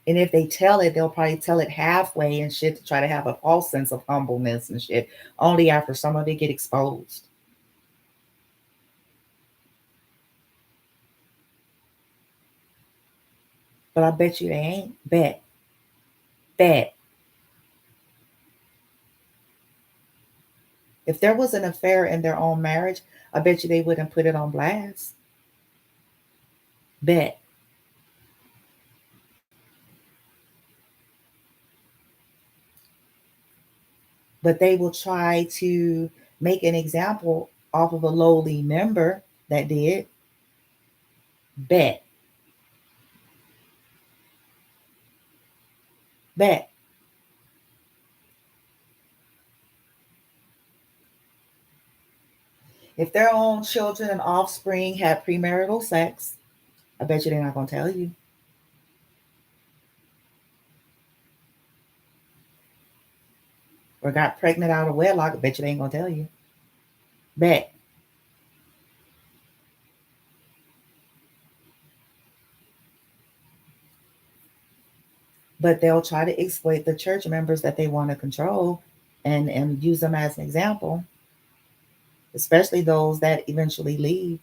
And if they tell it, they'll probably tell it halfway and shit to try to have a false sense of humbleness and shit. Only after some of it get exposed. But I bet you they ain't. Bet. If there was an affair in their own marriage, I bet you they wouldn't put it on blast. Bet. But they will try to make an example off of a lowly member that did. Bet. Bet. If their own children and offspring had premarital sex, I bet you they're not going to tell you. Or got pregnant out of wedlock, I bet you they ain't going to tell you. Bet. But they'll try to exploit the church members that they want to control and use them as an example, especially those that eventually leave.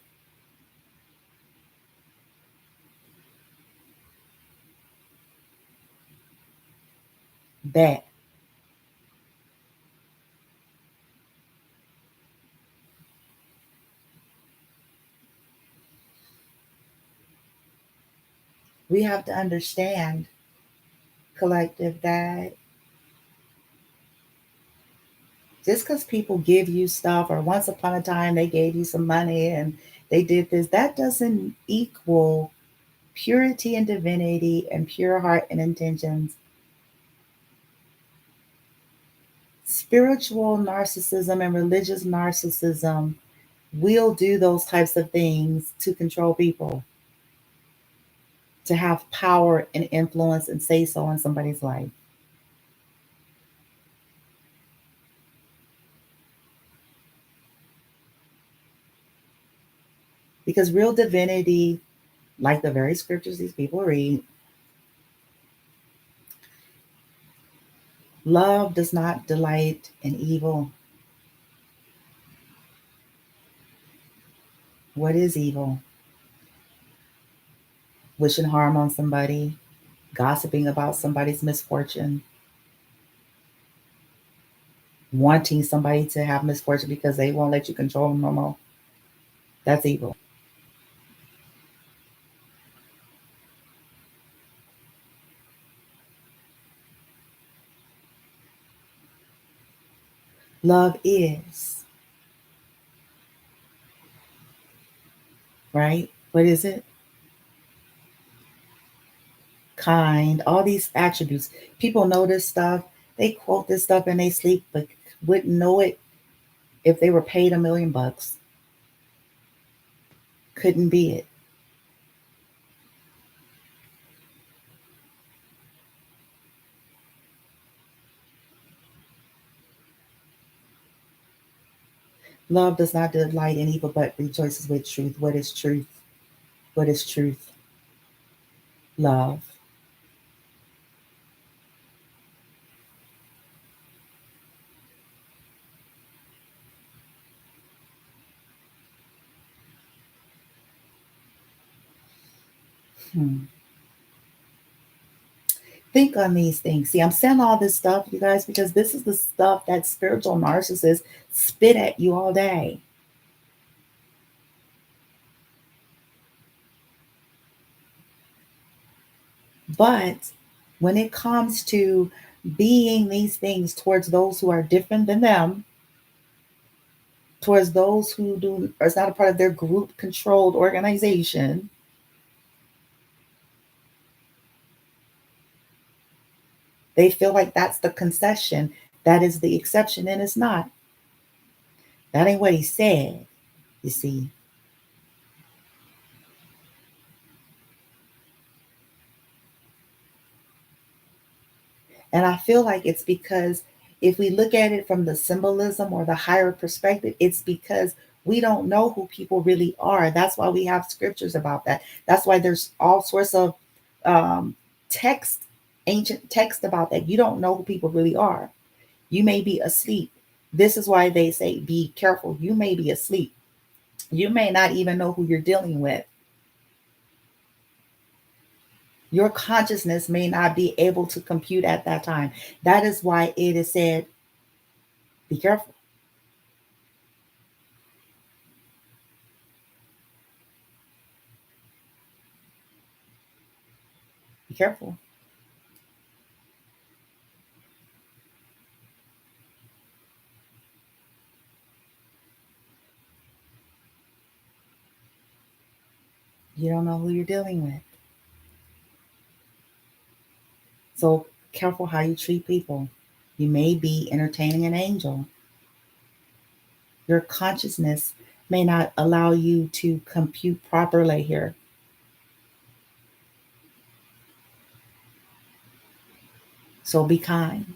Bet. We have to understand, collective, that just because people give you stuff, or once upon a time they gave you some money and they did this, that doesn't equal purity and divinity and pure heart and intentions. Spiritual narcissism and religious narcissism will do those types of things to control people, to have power and influence and say so in somebody's life. Because real divinity, like the very scriptures these people read, love does not delight in evil. What is evil? Wishing harm on somebody, gossiping about somebody's misfortune, wanting somebody to have misfortune because they won't let you control them no more. That's evil. Love is, right? What is it? Kind, all these attributes. People know this stuff. They quote this stuff in their sleep, but wouldn't know it if they were paid $1,000,000. Couldn't be it. Love does not delight in evil, but rejoices with truth. What is truth? What is truth? Love. Hmm. Think on these things. See, I'm saying all this stuff, you guys, because this is the stuff that spiritual narcissists spit at you all day. But when it comes to being these things towards those who are different than them, towards those who do are not a part of their group controlled organization, they feel like that's the concession, that is the exception, and it's not. That ain't what he said, you see. And I feel like it's because if we look at it from the symbolism or the higher perspective, it's because we don't know who people really are. That's why we have scriptures about that. That's why there's all sorts of um, text, ancient text about that. You don't know who people really are. You may be asleep. This is why they say, be careful. You may be asleep. You may not even know who you're dealing with. Your consciousness may not be able to compute at that time. That is why it is said, be careful. Be careful. You don't know who you're dealing with. So careful how you treat people. You may be entertaining an angel. Your consciousness may not allow you to compute properly here. So be kind.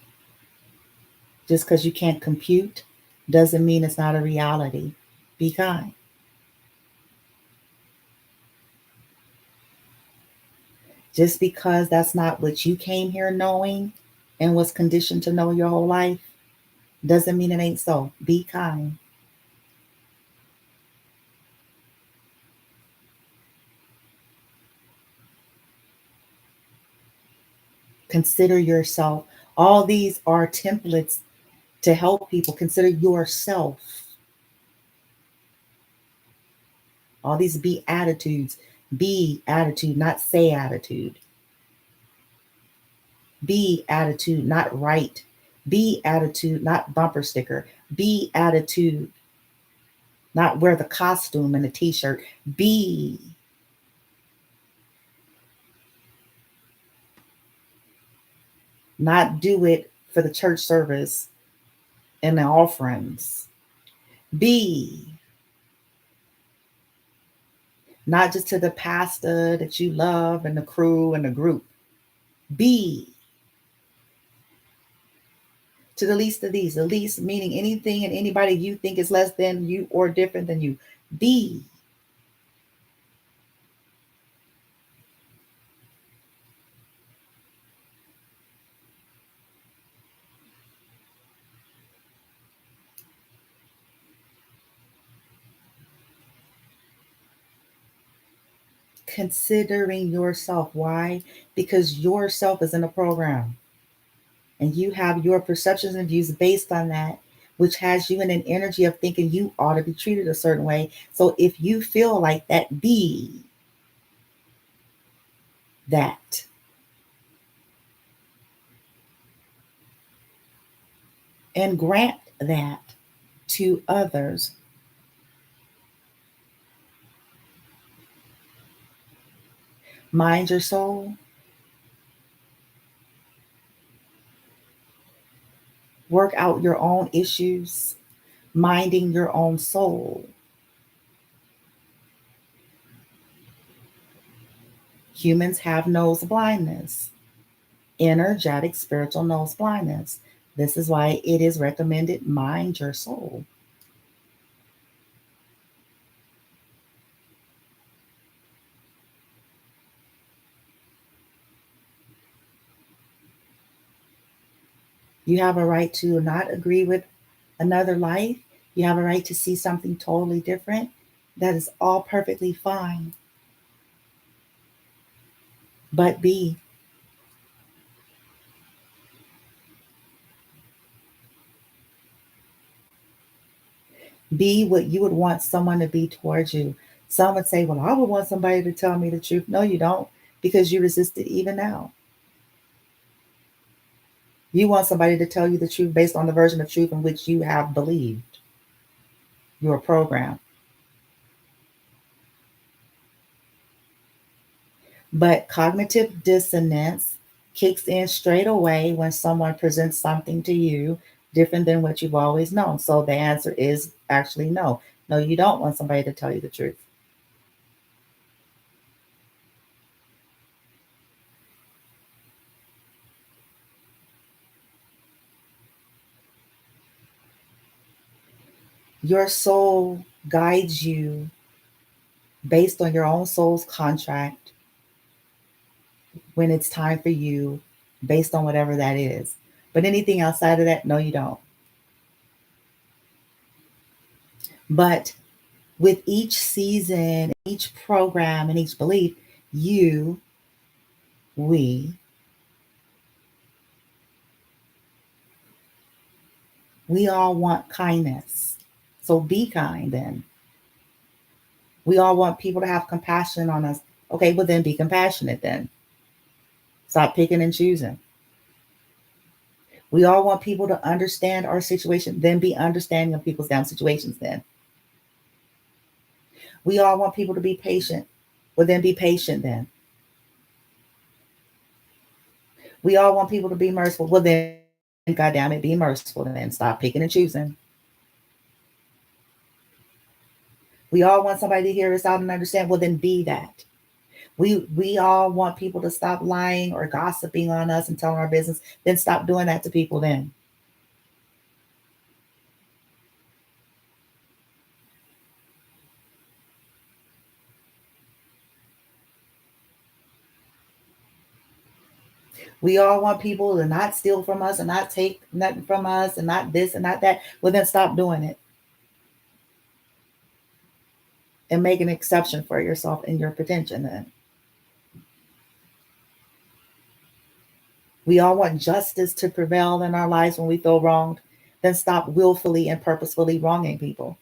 Just because you can't compute doesn't mean it's not a reality. Be kind. Just because that's not what you came here knowing and was conditioned to know your whole life doesn't mean it ain't so. Be kind. Consider yourself. All these are templates to help people. Consider yourself. All these be attitudes. Be attitude, not say attitude. Be attitude, not right. Be attitude, not bumper sticker. Be attitude, not wear the costume and the t-shirt. Be not do it for the church service and the offerings. Be not just to the pastor that you love and the crew and the group. Be to the least of these, the least meaning anything and anybody you think is less than you or different than you. Be. Considering yourself. Why? Because yourself is in a program and you have your perceptions and views based on that, which has you in an energy of thinking you ought to be treated a certain way. So if you feel like that, be that. And grant that to others. Mind your soul. Work out your own issues. Minding your own soul. Humans have nose blindness, energetic spiritual nose blindness. This is why it is recommended mind your soul. You have a right to not agree with another life. You have a right to see something totally different. That is all perfectly fine. But be what you would want someone to be towards you. Some would say, well, I would want somebody to tell me the truth. No, you don't, because you resist it even now. You want somebody to tell you the truth based on the version of truth in which you have believed. Your program. But cognitive dissonance kicks in straight away when someone presents something to you different than what you've always known. So the answer is actually no. No, you don't want somebody to tell you the truth. Your soul guides you based on your own soul's contract when it's time for you, based on whatever that is. But anything outside of that, no, you don't. But with each season, each program, and each belief, you, we, we all want kindness. So be kind then. We all want people to have compassion on us. Okay, well then be compassionate then. Stop picking and choosing. We all want people to understand our situation, then be understanding of people's down situations then. We all want people to be patient. Well then be patient then. We all want people to be merciful. Well then, God damn it, be merciful then. Stop picking and choosing. We all want somebody to hear us out and understand. Well then be that. We all want people to stop lying or gossiping on us and telling our business. Then stop doing that to people then. We all want people to not steal from us and not take nothing from us and not this and not that. Well, then stop doing it and make an exception for yourself and your pretension then. We all want justice to prevail in our lives when we feel wronged. Then stop willfully and purposefully wronging people.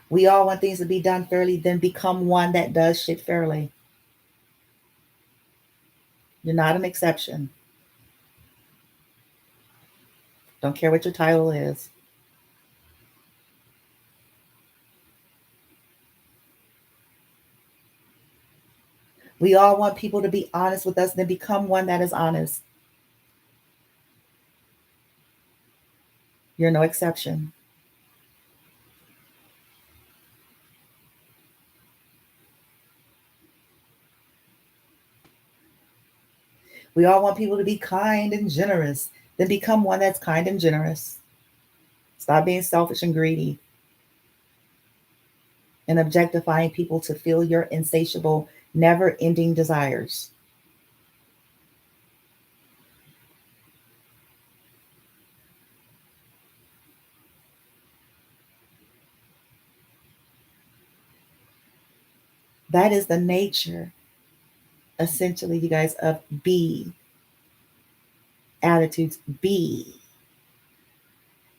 We all want things to be done fairly, then become one that does shit fairly. You're not an exception. Don't care what your title is. We all want people to be honest with us, then become one that is honest. You're no exception. We all want people to be kind and generous, then become one that's kind and generous. Stop being selfish and greedy and objectifying people to fill your insatiable, never ending desires. That is the nature, essentially, you guys, of be attitudes. Be,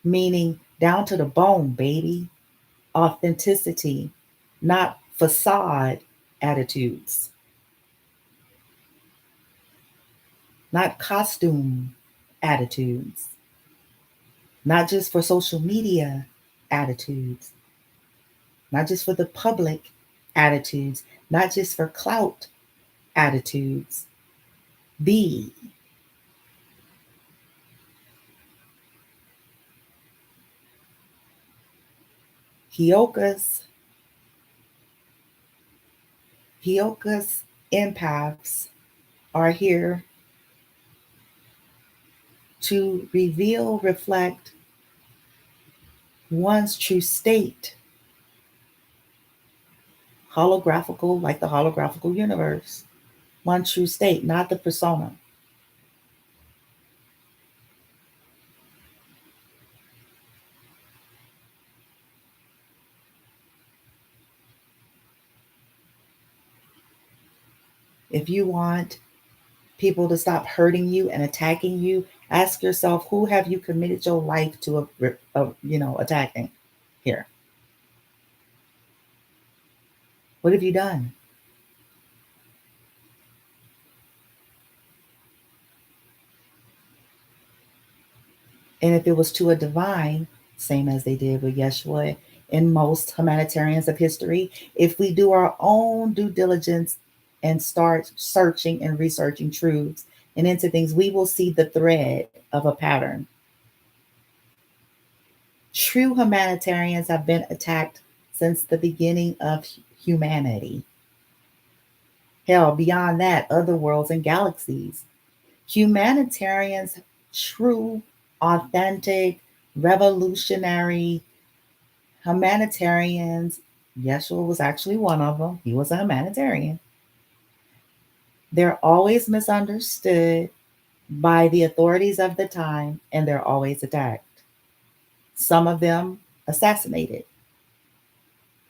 meaning down to the bone, baby. Authenticity, not facade attitudes, not costume attitudes, not just for social media attitudes, not just for the public attitudes, not just for clout attitudes. Be. Hiokas, Hiokas empaths are here to reveal, reflect one's true state, holographical, like the holographical universe. One true state, not the persona. If you want people to stop hurting you and attacking you, ask yourself, who have you committed your life to attacking here? What have you done? And if it was to a divine, same as they did with Yeshua and most humanitarians of history, if we do our own due diligence and start searching and researching truths and into things, we will see the thread of a pattern. True humanitarians have been attacked since the beginning of humanity. Hell, beyond that, other worlds and galaxies. Humanitarians, true, authentic, revolutionary humanitarians, Yeshua was actually one of them. He was a humanitarian. They're always misunderstood by the authorities of the time, and they're always attacked. Some of them assassinated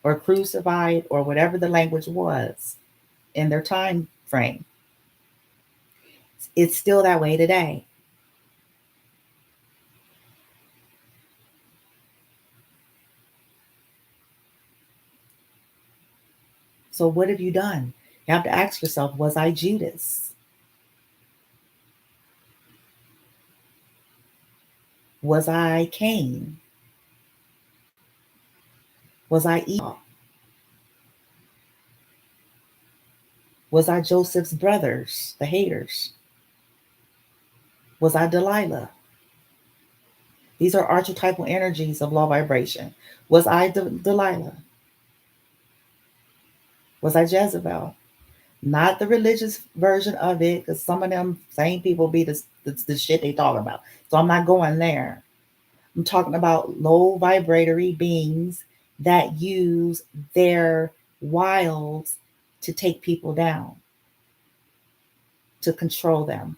or crucified or whatever the language was in their time frame. It's still that way today. So, what have you done? You have to ask yourself, was I Judas? Was I Cain? Was I Esau? Was I Joseph's brothers, the haters? Was I Delilah? These are archetypal energies of law vibration. Was I Delilah? Was I Jezebel? Not the religious version of it, because some of them same people be the shit they talk about. So I'm not going there. I'm talking about low vibratory beings that use their wiles to take people down, to control them.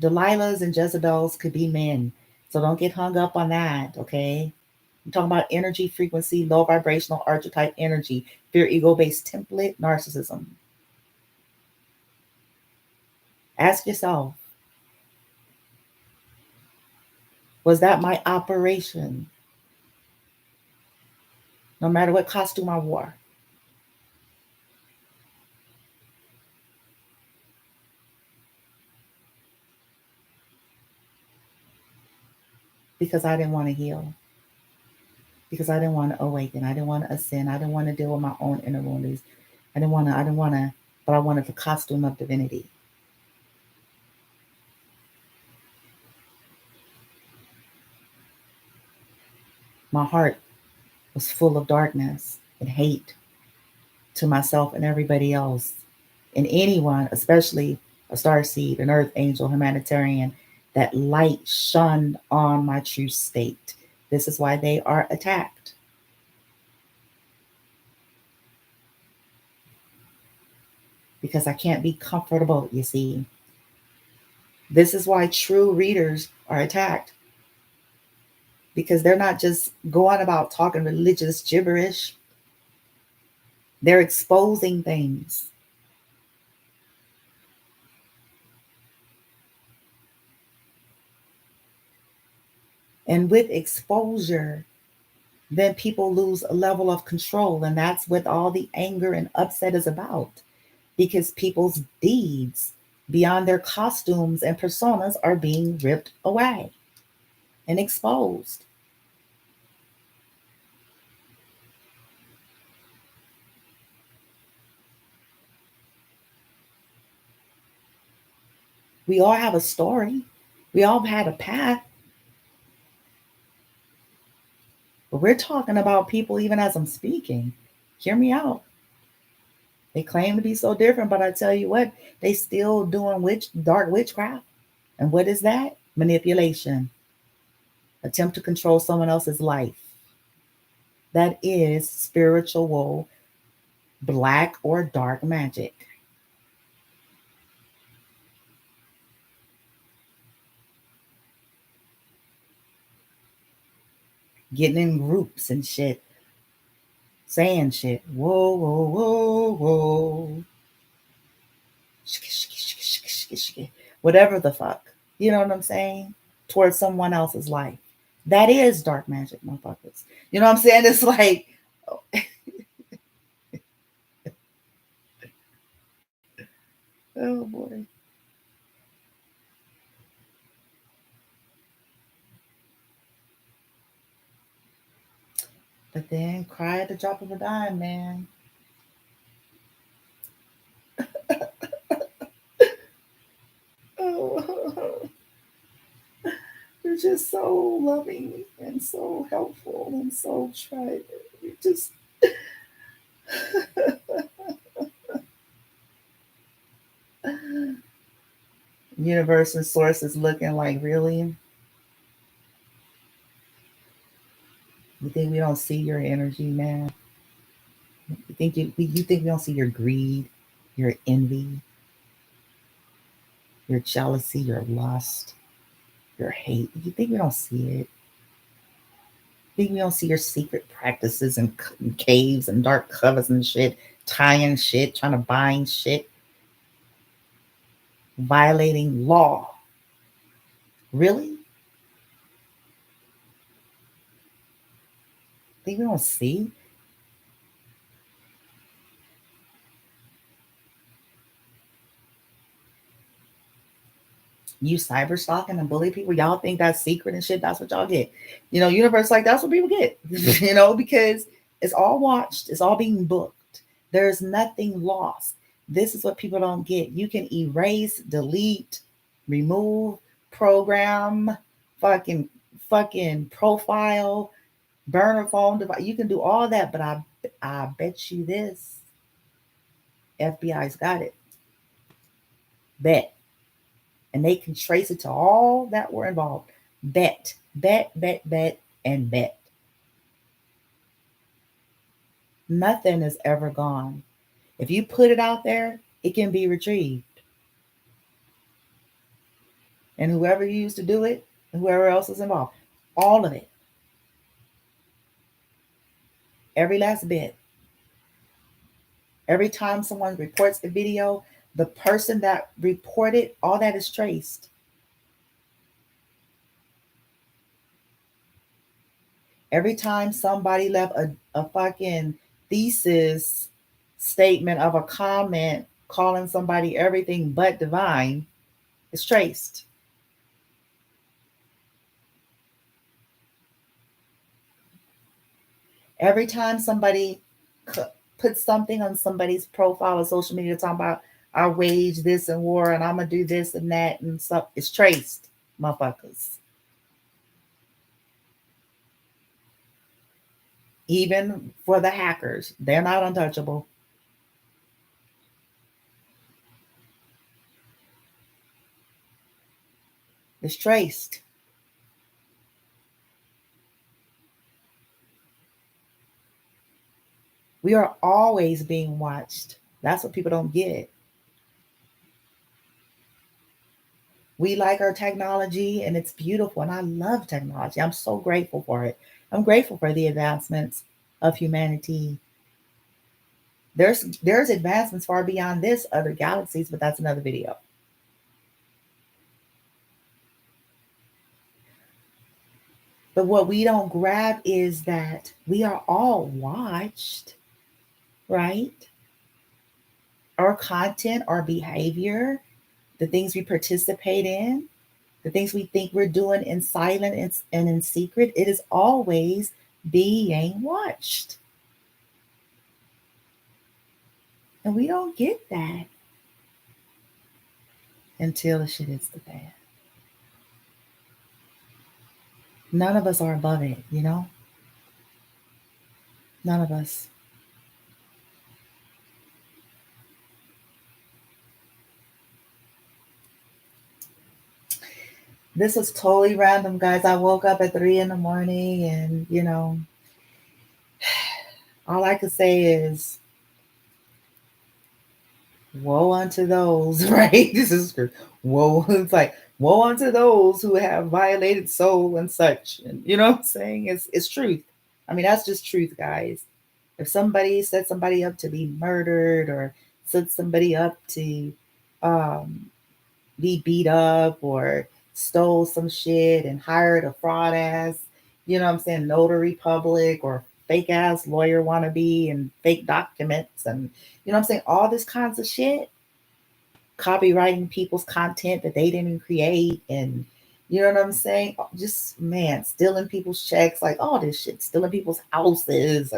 Delilahs and Jezebels could be men. So don't get hung up on that, okay? I'm talking about energy, frequency, low vibrational archetype energy, fear, ego based template, narcissism. Ask yourself, was that my operation? No matter what costume I wore. Because I didn't want to heal. because I didn't want to awaken. I didn't want to ascend. I didn't want to deal with my own inner wounds. But I wanted the costume of divinity. My heart was full of darkness and hate to myself and everybody else, and anyone, especially a starseed, an earth angel, humanitarian, that light shone on my true state. This is why they are attacked. Because I can't be comfortable, you see. This is why true readers are attacked. Because they're not just going about talking religious gibberish, they're exposing things. And with exposure, then people lose a level of control. And that's what all the anger and upset is about. Because people's deeds beyond their costumes and personas are being ripped away and exposed. We all have a story. We all had a path. But we're talking about people even as I'm speaking. Hear me out. They claim to be so different, but I tell you what, they still doing dark witchcraft. And what is that? Manipulation. Attempt to control someone else's life. That is spiritual, black or dark magic. Getting in groups and shit, saying shit. Whoa, whoa, whoa, whoa. Whatever the fuck. You know what I'm saying? Towards someone else's life. That is dark magic, motherfuckers. You know what I'm saying? It's like, oh boy. But then cry at the drop of a dime, man. Oh, you're just so loving and so helpful and so tried. You just universe and source is looking like, really? You think we don't see your energy, man? You think we don't see your greed, your envy, your jealousy, your lust, your hate? You think we don't see it? You think we don't see your secret practices and caves and dark covers and shit, tying shit, trying to bind shit, violating law? Really? Think we don't see? You cyber stalking and bully people, y'all think that's secret and shit, that's what y'all get. Universe, like, that's what people get. Because it's all watched, it's all being booked. There's nothing lost. This is what people don't get. You can erase, delete, remove, program, fucking profile, burner phone device. You can do all that, but I bet you this, FBI's got it. Bet. And they can trace it to all that were involved. Bet, bet, bet, bet, and bet. Nothing is ever gone. If you put it out there, it can be retrieved. And whoever used to do it, whoever else is involved, all of it, every last bit. Every time someone reports a video, the person that reported, all that is traced. Every time somebody left a fucking thesis statement of a comment calling somebody everything but divine, it's traced. Every time somebody puts something on somebody's profile or social media talking about, I wage this and war and I'm going to do this and that and stuff, it's traced, motherfuckers. Even for the hackers, they're not untouchable. It's traced. We are always being watched. That's what people don't get. We like our technology and it's beautiful. And I love technology. I'm so grateful for it. I'm grateful for the advancements of humanity. There's advancements far beyond this, other galaxies, but that's another video. But what we don't grab is that we are all watched, right? Our content, our behavior, the things we participate in, the things we think we're doing in silence and in secret, it is always being watched. And we don't get that until the shit hits the fan. None of us are above it, you know? None of us. This was totally random, guys. I woke up at 3 in the morning and, all I could say is, woe unto those, right? This is true. Woe. It's like, woe unto those who have violated soul and such. And you know what I'm saying? It's truth. I mean, that's just truth, guys. If somebody set somebody up to be murdered or set somebody up to um, be beat up or stole some shit and hired a fraud ass, you know what I'm saying, notary public or fake ass lawyer wannabe and fake documents and, you know what I'm saying, all this kinds of shit, copywriting people's content that they didn't create and, you know what I'm saying, just, man, stealing people's checks, like all this shit, stealing people's houses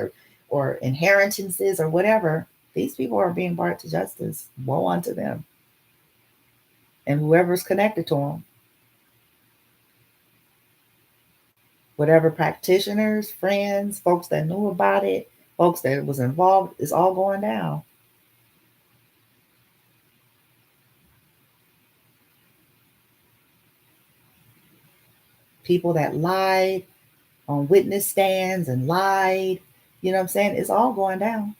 or inheritances or whatever. These people are being brought to justice. Woe unto them and whoever's connected to them. Whatever practitioners, friends, folks that knew about it, folks that was involved, it's all going down. People that lied on witness stands and lied, you know what I'm saying? It's all going down.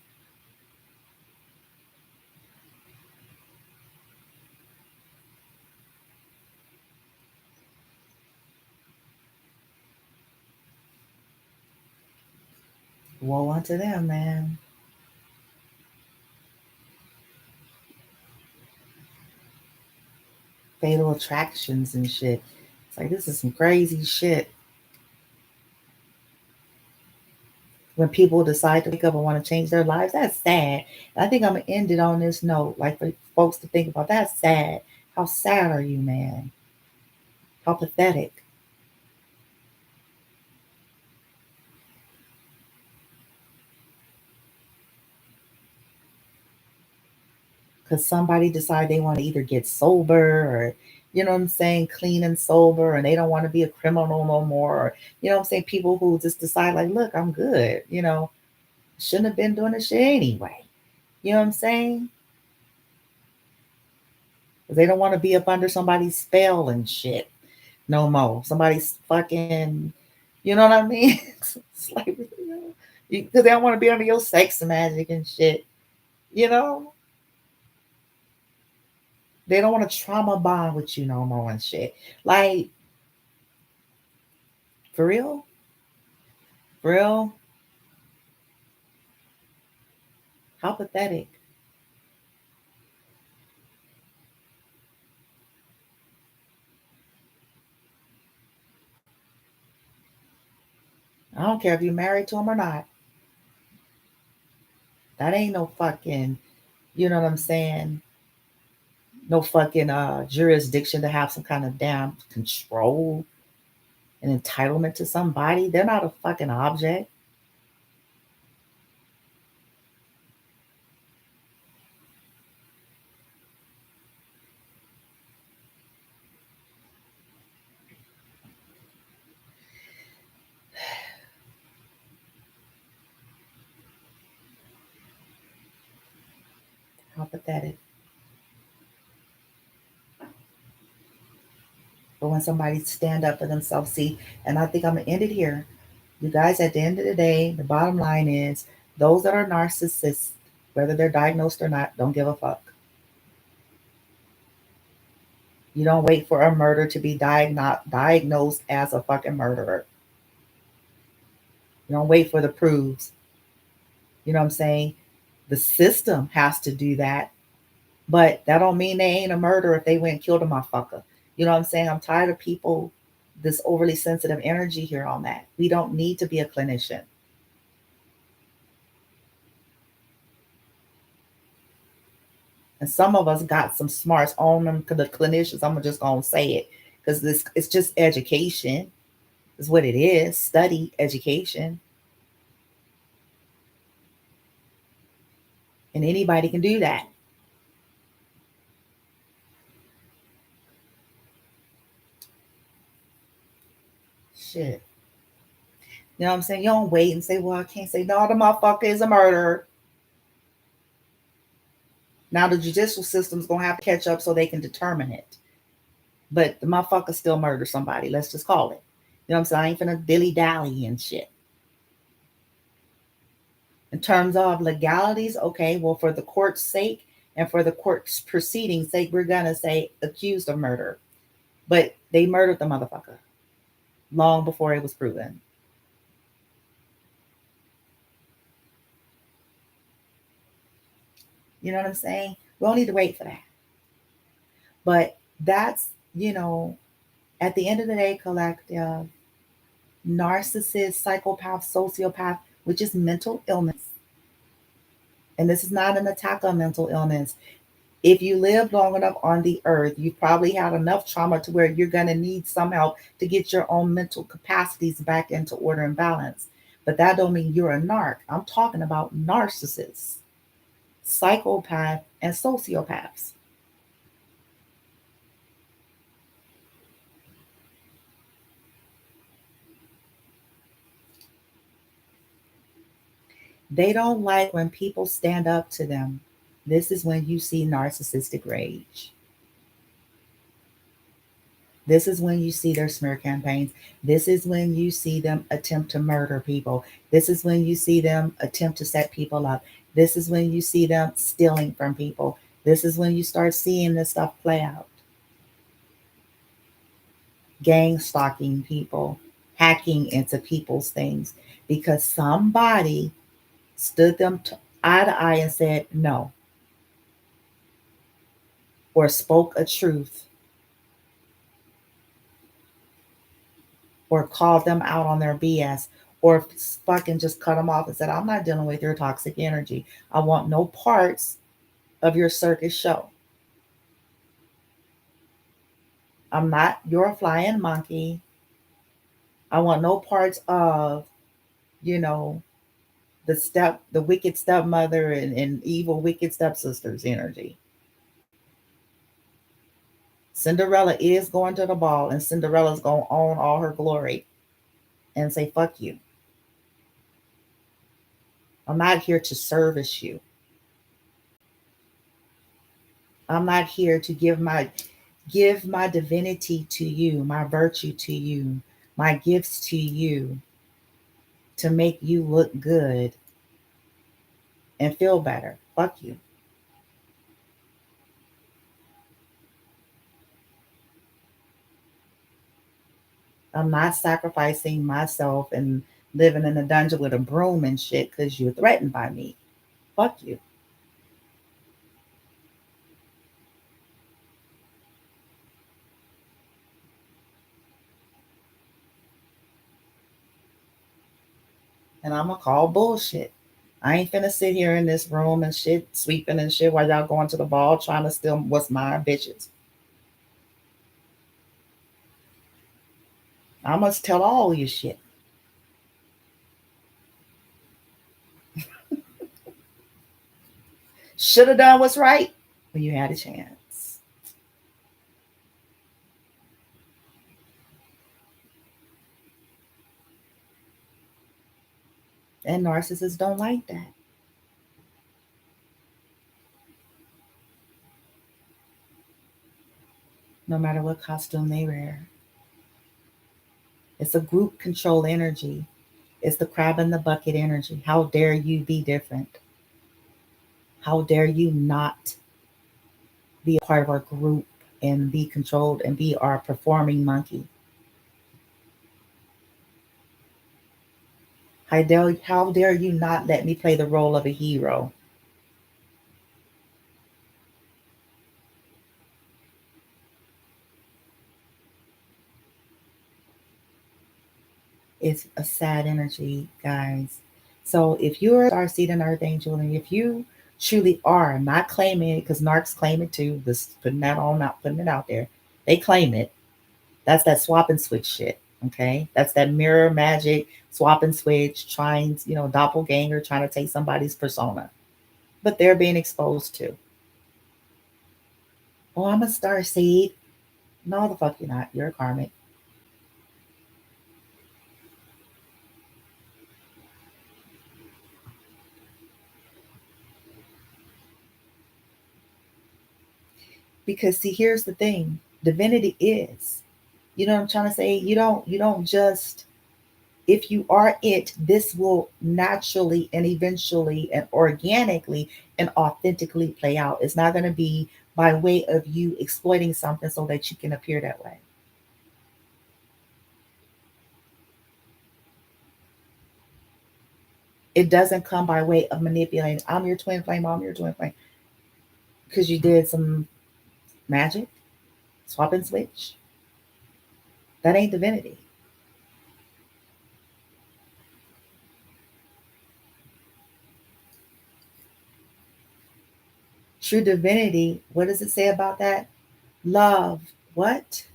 Woe unto them, man. Fatal attractions and shit. It's like, this is some crazy shit. When people decide to wake up and want to change their lives, that's sad. And I think I'm going to end it on this note, like for folks to think about. That's sad. How sad are you, man? How pathetic. Because somebody decide they want to either get sober or, you know what I'm saying, clean and sober, and they don't want to be a criminal no more. Or, you know what I'm saying, people who just decide like, look, I'm good, shouldn't have been doing this shit anyway. You know what I'm saying? Because they don't want to be up under somebody's spell and shit no more. Somebody's fucking, you know what I mean? It's like, because they don't want to be under your sex magic and shit, you know? They don't want to trauma bond with you no more and shit. Like, for real? For real? How pathetic. I don't care if you're married to him or not. That ain't no fucking, you know what I'm saying? No fucking jurisdiction to have some kind of damn control and entitlement to somebody. They're not a fucking object. How pathetic. But when somebody stand up for themselves, see, and I think I'm going to end it here. You guys, at the end of the day, the bottom line is those that are narcissists, whether they're diagnosed or not, don't give a fuck. You don't wait for a murder to be diagnosed as a fucking murderer. You don't wait for the proofs. You know what I'm saying? The system has to do that. But that don't mean they ain't a murderer if they went and killed a motherfucker. You know what I'm saying? I'm tired of people, this overly sensitive energy here on that. We don't need to be a clinician. And some of us got some smarts on them to the clinicians. I'm just gonna say it because this it's just education, is what it is. Study education, and anybody can do that. Shit, you know what I'm saying? You don't wait and say, "Well, I can't say no. The motherfucker is a murderer." Now the judicial system's gonna have to catch up so they can determine it. But the motherfucker still murdered somebody. Let's just call it. You know what I'm saying? I ain't finna dilly dally and shit. In terms of legalities, okay, well, for the court's sake and for the court's proceedings' sake, we're gonna say accused of murder. But they murdered the motherfucker long before it was proven. You know what I'm saying? We don't need to wait for that. But that's, at the end of the day, collective, narcissist, psychopath, sociopath, which is mental illness. And this is not an attack on mental illness. If you live long enough on the earth, you've probably had enough trauma to where you're going to need some help to get your own mental capacities back into order and balance. But that don't mean you're a narc. I'm talking about narcissists, psychopaths, and sociopaths. They don't like when people stand up to them. This is when you see narcissistic rage. This is when you see their smear campaigns. This is when you see them attempt to murder people. This is when you see them attempt to set people up. This is when you see them stealing from people. This is when you start seeing this stuff play out. Gang stalking people, hacking into people's things because somebody stood them eye to eye and said no, or spoke a truth, or called them out on their BS, or fucking just cut them off and said, I'm not dealing with your toxic energy. I want no parts of your circus show. I'm not your flying monkey. I want no parts of, you know, the wicked stepmother and evil wicked stepsister's energy. Cinderella is going to the ball, and Cinderella's going to own all her glory and say, fuck you. I'm not here to service you. I'm not here to give my divinity to you, my virtue to you, my gifts to you to make you look good and feel better. Fuck you. I'm not sacrificing myself and living in a dungeon with a broom and shit because you're threatened by me. Fuck you. And I'm gonna call bullshit. I ain't finna sit here in this room and shit, sweeping and shit while y'all going to the ball trying to steal what's mine, bitches. I must tell all your shit. Should have done what's right when you had a chance. And narcissists don't like that. no matter what costume they wear. It's a group control energy. It's the crab in the bucket energy. How dare you be different? How dare you not be a part of our group and be controlled and be our performing monkey? How dare you not let me play the role of a hero? It's a sad energy, guys. So if you're a starseed and earth angel, and if you truly are not claiming it, because narcs claim it too, just putting that on, not putting it out there. They claim it. That's that swap and switch shit. Okay. That's that mirror magic, swap and switch, trying, doppelganger, trying to take somebody's persona. But they're being exposed to. Oh, I'm a starseed. No, the fuck you're not. You're a karmic. Because see, here's the thing. Divinity is. You know what I'm trying to say? You don't just, if you are it, this will naturally and eventually and organically and authentically play out. It's not going to be by way of you exploiting something so that you can appear that way. It doesn't come by way of manipulating. I'm your twin flame, I'm your twin flame. Because you did some magic, swap and switch. That ain't divinity. True divinity, what does it say about that? Love. What?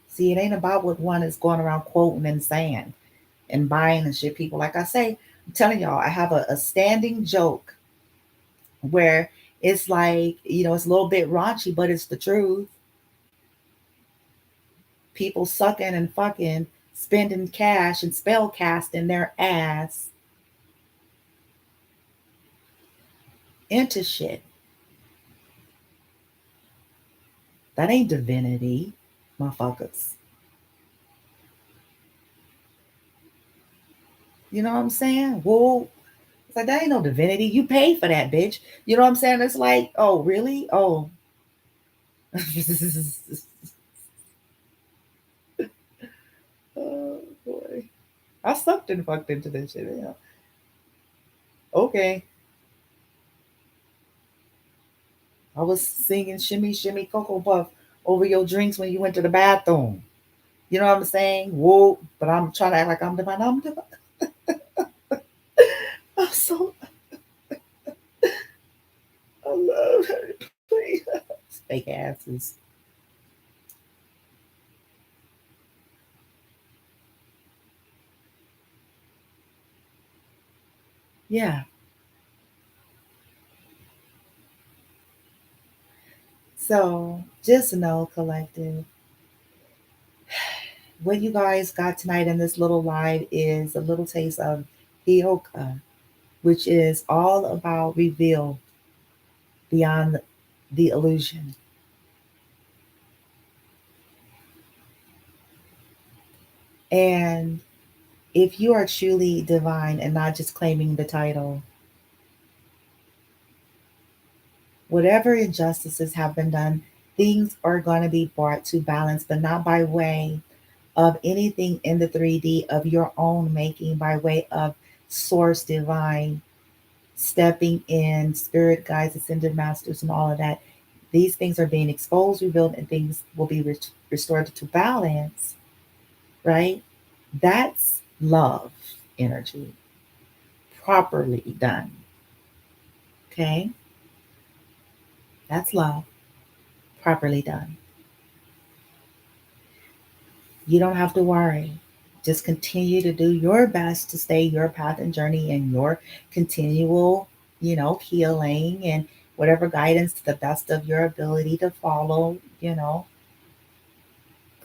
See, it ain't about what one is going around quoting and saying and buying and shit. People, like I say, I'm telling y'all, I have a standing joke where it's like, it's a little bit raunchy, but it's the truth. People sucking and fucking, spending cash and spell casting their ass into shit. That ain't divinity, motherfuckers. You know what I'm saying? Well, it's like that ain't no divinity. You pay for that, bitch. You know what I'm saying? It's like, oh, really? Oh. Oh boy. I sucked and fucked into this shit. Yeah. Okay. I was singing Shimmy Shimmy Cocoa Puff over your drinks when you went to the bathroom. You know what I'm saying? Whoa. But I'm trying to act like I'm divine. I'm divine. I'm so, I love her. Please. Fake asses. Yeah. So just know, collective, what you guys got tonight in this little live is a little taste of Hioka, which is all about reveal beyond the illusion. And if you are truly divine and not just claiming the title, whatever injustices have been done, things are going to be brought to balance, but not by way of anything in the 3D of your own making, by way of source divine stepping in, spirit guides, ascended masters, and all of that. These things are being exposed, revealed, and things will be restored to balance, right? That's love energy, properly done. Okay? That's love, properly done. You don't have to worry. Just continue to do your best to stay your path and journey and your continual, healing and whatever guidance to the best of your ability to follow,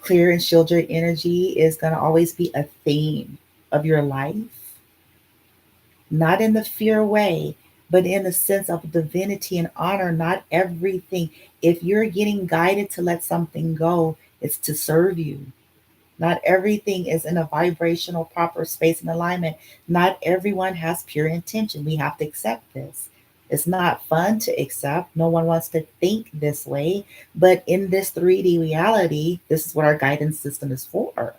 clear and shield your energy is going to always be a theme of your life. not in the fear way, but in the sense of divinity and honor. Not everything, if you're getting guided to let something go, it's to serve you. Not everything is in a vibrational, proper space and alignment. Not everyone has pure intention. We have to accept this. It's not fun to accept. No one wants to think this way. But in this 3D reality, this is what our guidance system is for,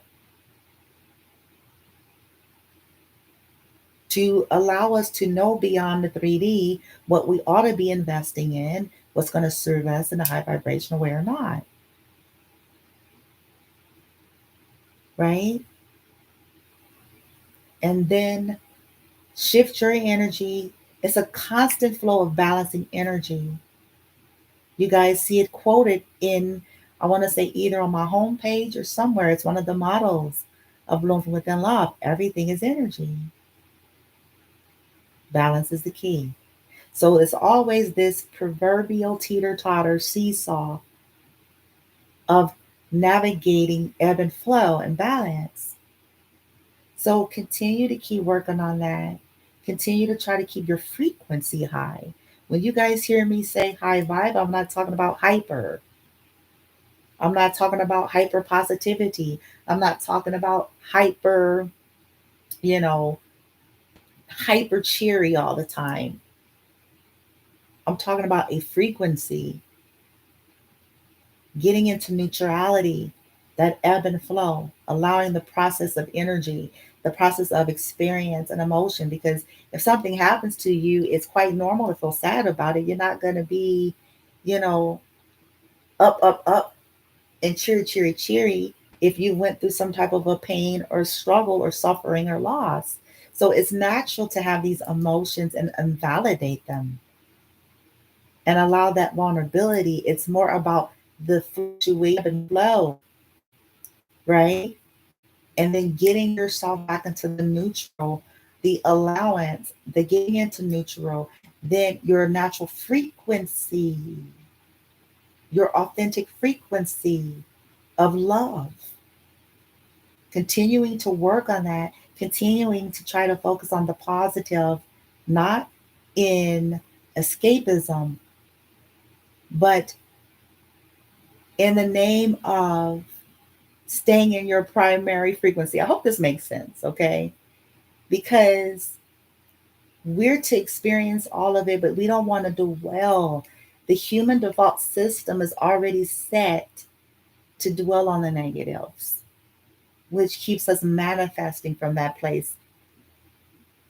to allow us to know beyond the 3D what we ought to be investing in, what's going to serve us in a high vibrational way or not, right? And then shift your energy. It's a constant flow of balancing energy. You guys see it quoted in, I want to say, either on my homepage or somewhere. It's one of the models of Bloom from Within Love. Everything is energy. Balance is the key. So it's always this proverbial teeter-totter seesaw of navigating ebb and flow and balance. So continue to keep working on that. Continue to try to keep your frequency high. When you guys hear me say high vibe, I'm not talking about hyper. I'm not talking about hyper positivity. I'm not talking about hyper, you know, hyper cheery all the time. I'm talking about a frequency, getting into neutrality, that ebb and flow, allowing the process of energy, the process of experience and emotion. Because if something happens to you, it's quite normal to feel sad about it. You're not going to be, you know, up, up, up and cheery, cheery, cheery if you went through some type of a pain or struggle or suffering or loss. So it's natural to have these emotions and invalidate them and allow that vulnerability. It's more about the fluctuation and flow, right? And then getting yourself back into the neutral, the allowance, the getting into neutral, then your natural frequency, your authentic frequency of love. Continuing to work on that, continuing to try to focus on the positive, not in escapism, but in the name of staying in your primary frequency. I hope this makes sense, okay? Because we're to experience all of it, but we don't want to dwell. The human default system is already set to dwell on the negatives, which keeps us manifesting from that place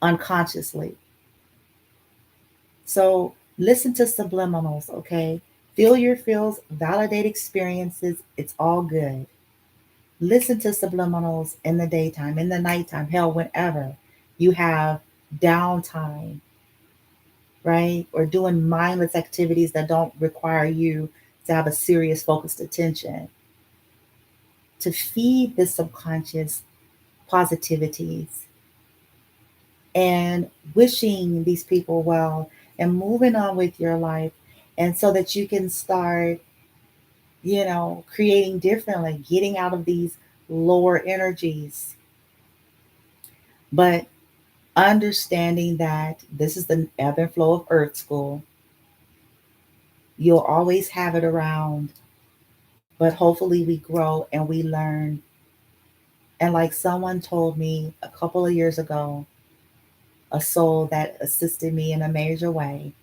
unconsciously. So listen to subliminals, okay? Feel your feels, validate experiences. It's all good. Listen to subliminals in the daytime, in the nighttime, hell, whenever you have downtime, right? Or doing mindless activities that don't require you to have a serious focused attention. To feed the subconscious positivities and wishing these people well and moving on with your life. And so that you can start, creating differently, getting out of these lower energies. But understanding that this is the ebb and flow of Earth School, you'll always have it around, but hopefully we grow and we learn. And like someone told me a couple of years ago, a soul that assisted me in a major way,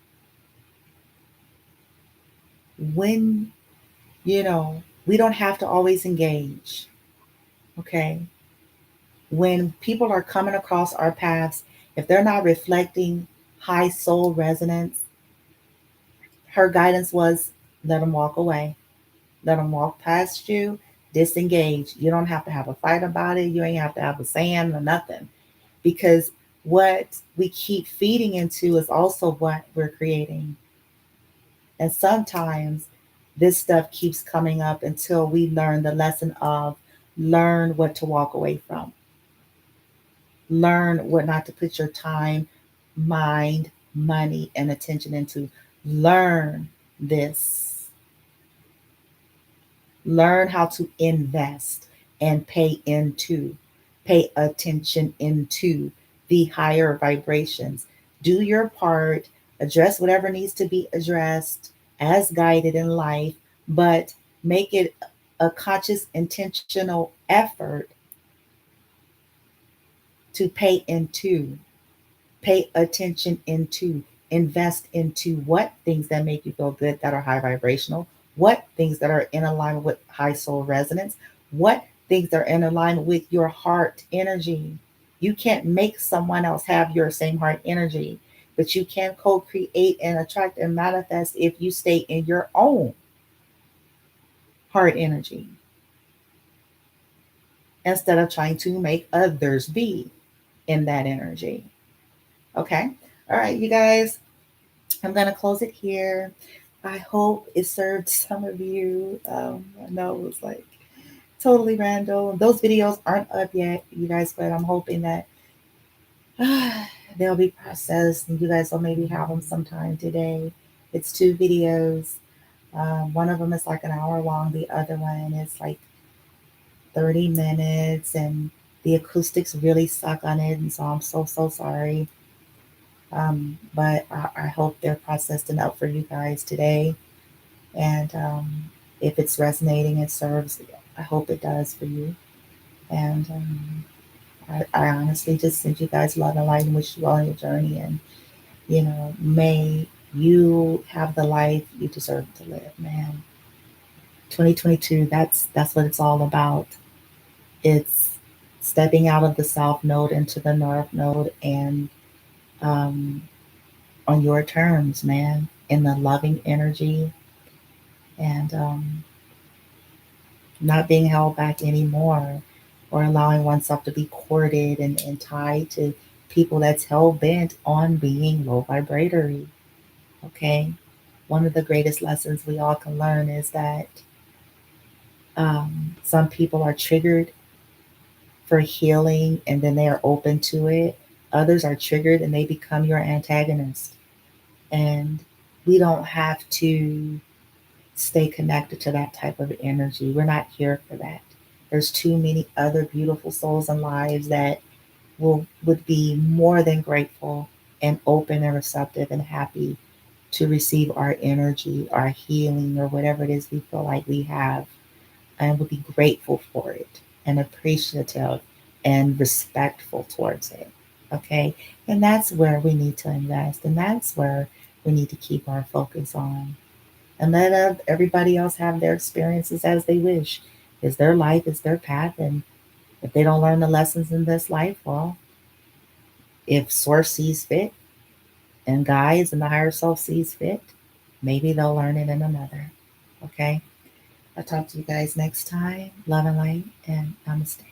when, we don't have to always engage, okay? When people are coming across our paths, if they're not reflecting high soul resonance, her guidance was let them walk away, let them walk past you, disengage. You don't have to have a fight about it. You ain't have to have a saying or nothing, because what we keep feeding into is also what we're creating. And sometimes this stuff keeps coming up until we learn the lesson of learn what to walk away from, learn what not to put your time, mind, money, and attention into. Learn this. Learn how to invest and pay attention into the higher vibrations. Do your part, address whatever needs to be addressed as guided in life, but make it a conscious, intentional effort to pay attention into, invest into what things that make you feel good that are high vibrational, what things that are in alignment with high soul resonance, what things that are in alignment with your heart energy. You can't make someone else have your same heart energy, but you can co-create and attract and manifest if you stay in your own heart energy instead of trying to make others be in that energy. Okay. All right, you guys. I'm going to close it here. I hope it served some of you. I know it was like totally random. Those videos aren't up yet, you guys, but I'm hoping that they'll be processed and you guys will maybe have them sometime today. It's 2 videos. One of them is like an hour long. The other one is like 30 minutes, and the acoustics really suck on it. And so I'm so sorry. But I hope they're processed enough for you guys today. And if it's resonating, it serves. I hope it does for you. And I honestly just send you guys love and light and wish you all on your journey. And, may you have the life you deserve to live, man. 2022, that's what it's all about. It's stepping out of the south node into the north node, and um, on your terms, man, in the loving energy, and not being held back anymore, or allowing oneself to be courted and tied to people that's hell bent on being low vibratory. Okay. One of the greatest lessons we all can learn is that some people are triggered for healing and then they are open to it. Others are triggered and they become your antagonist. And we don't have to stay connected to that type of energy. We're not here for that. There's too many other beautiful souls and lives that would be more than grateful and open and receptive and happy to receive our energy, our healing, or whatever it is we feel like we have, and would be grateful for it and appreciative and respectful towards it. Okay. And that's where we need to invest. And that's where we need to keep our focus on. And let everybody else have their experiences as they wish. It's their life, it's their path. And if they don't learn the lessons in this life, well, if Source sees fit and guides and the higher self sees fit, maybe they'll learn it in another. Okay? I'll talk to you guys next time. Love and light, and namaste.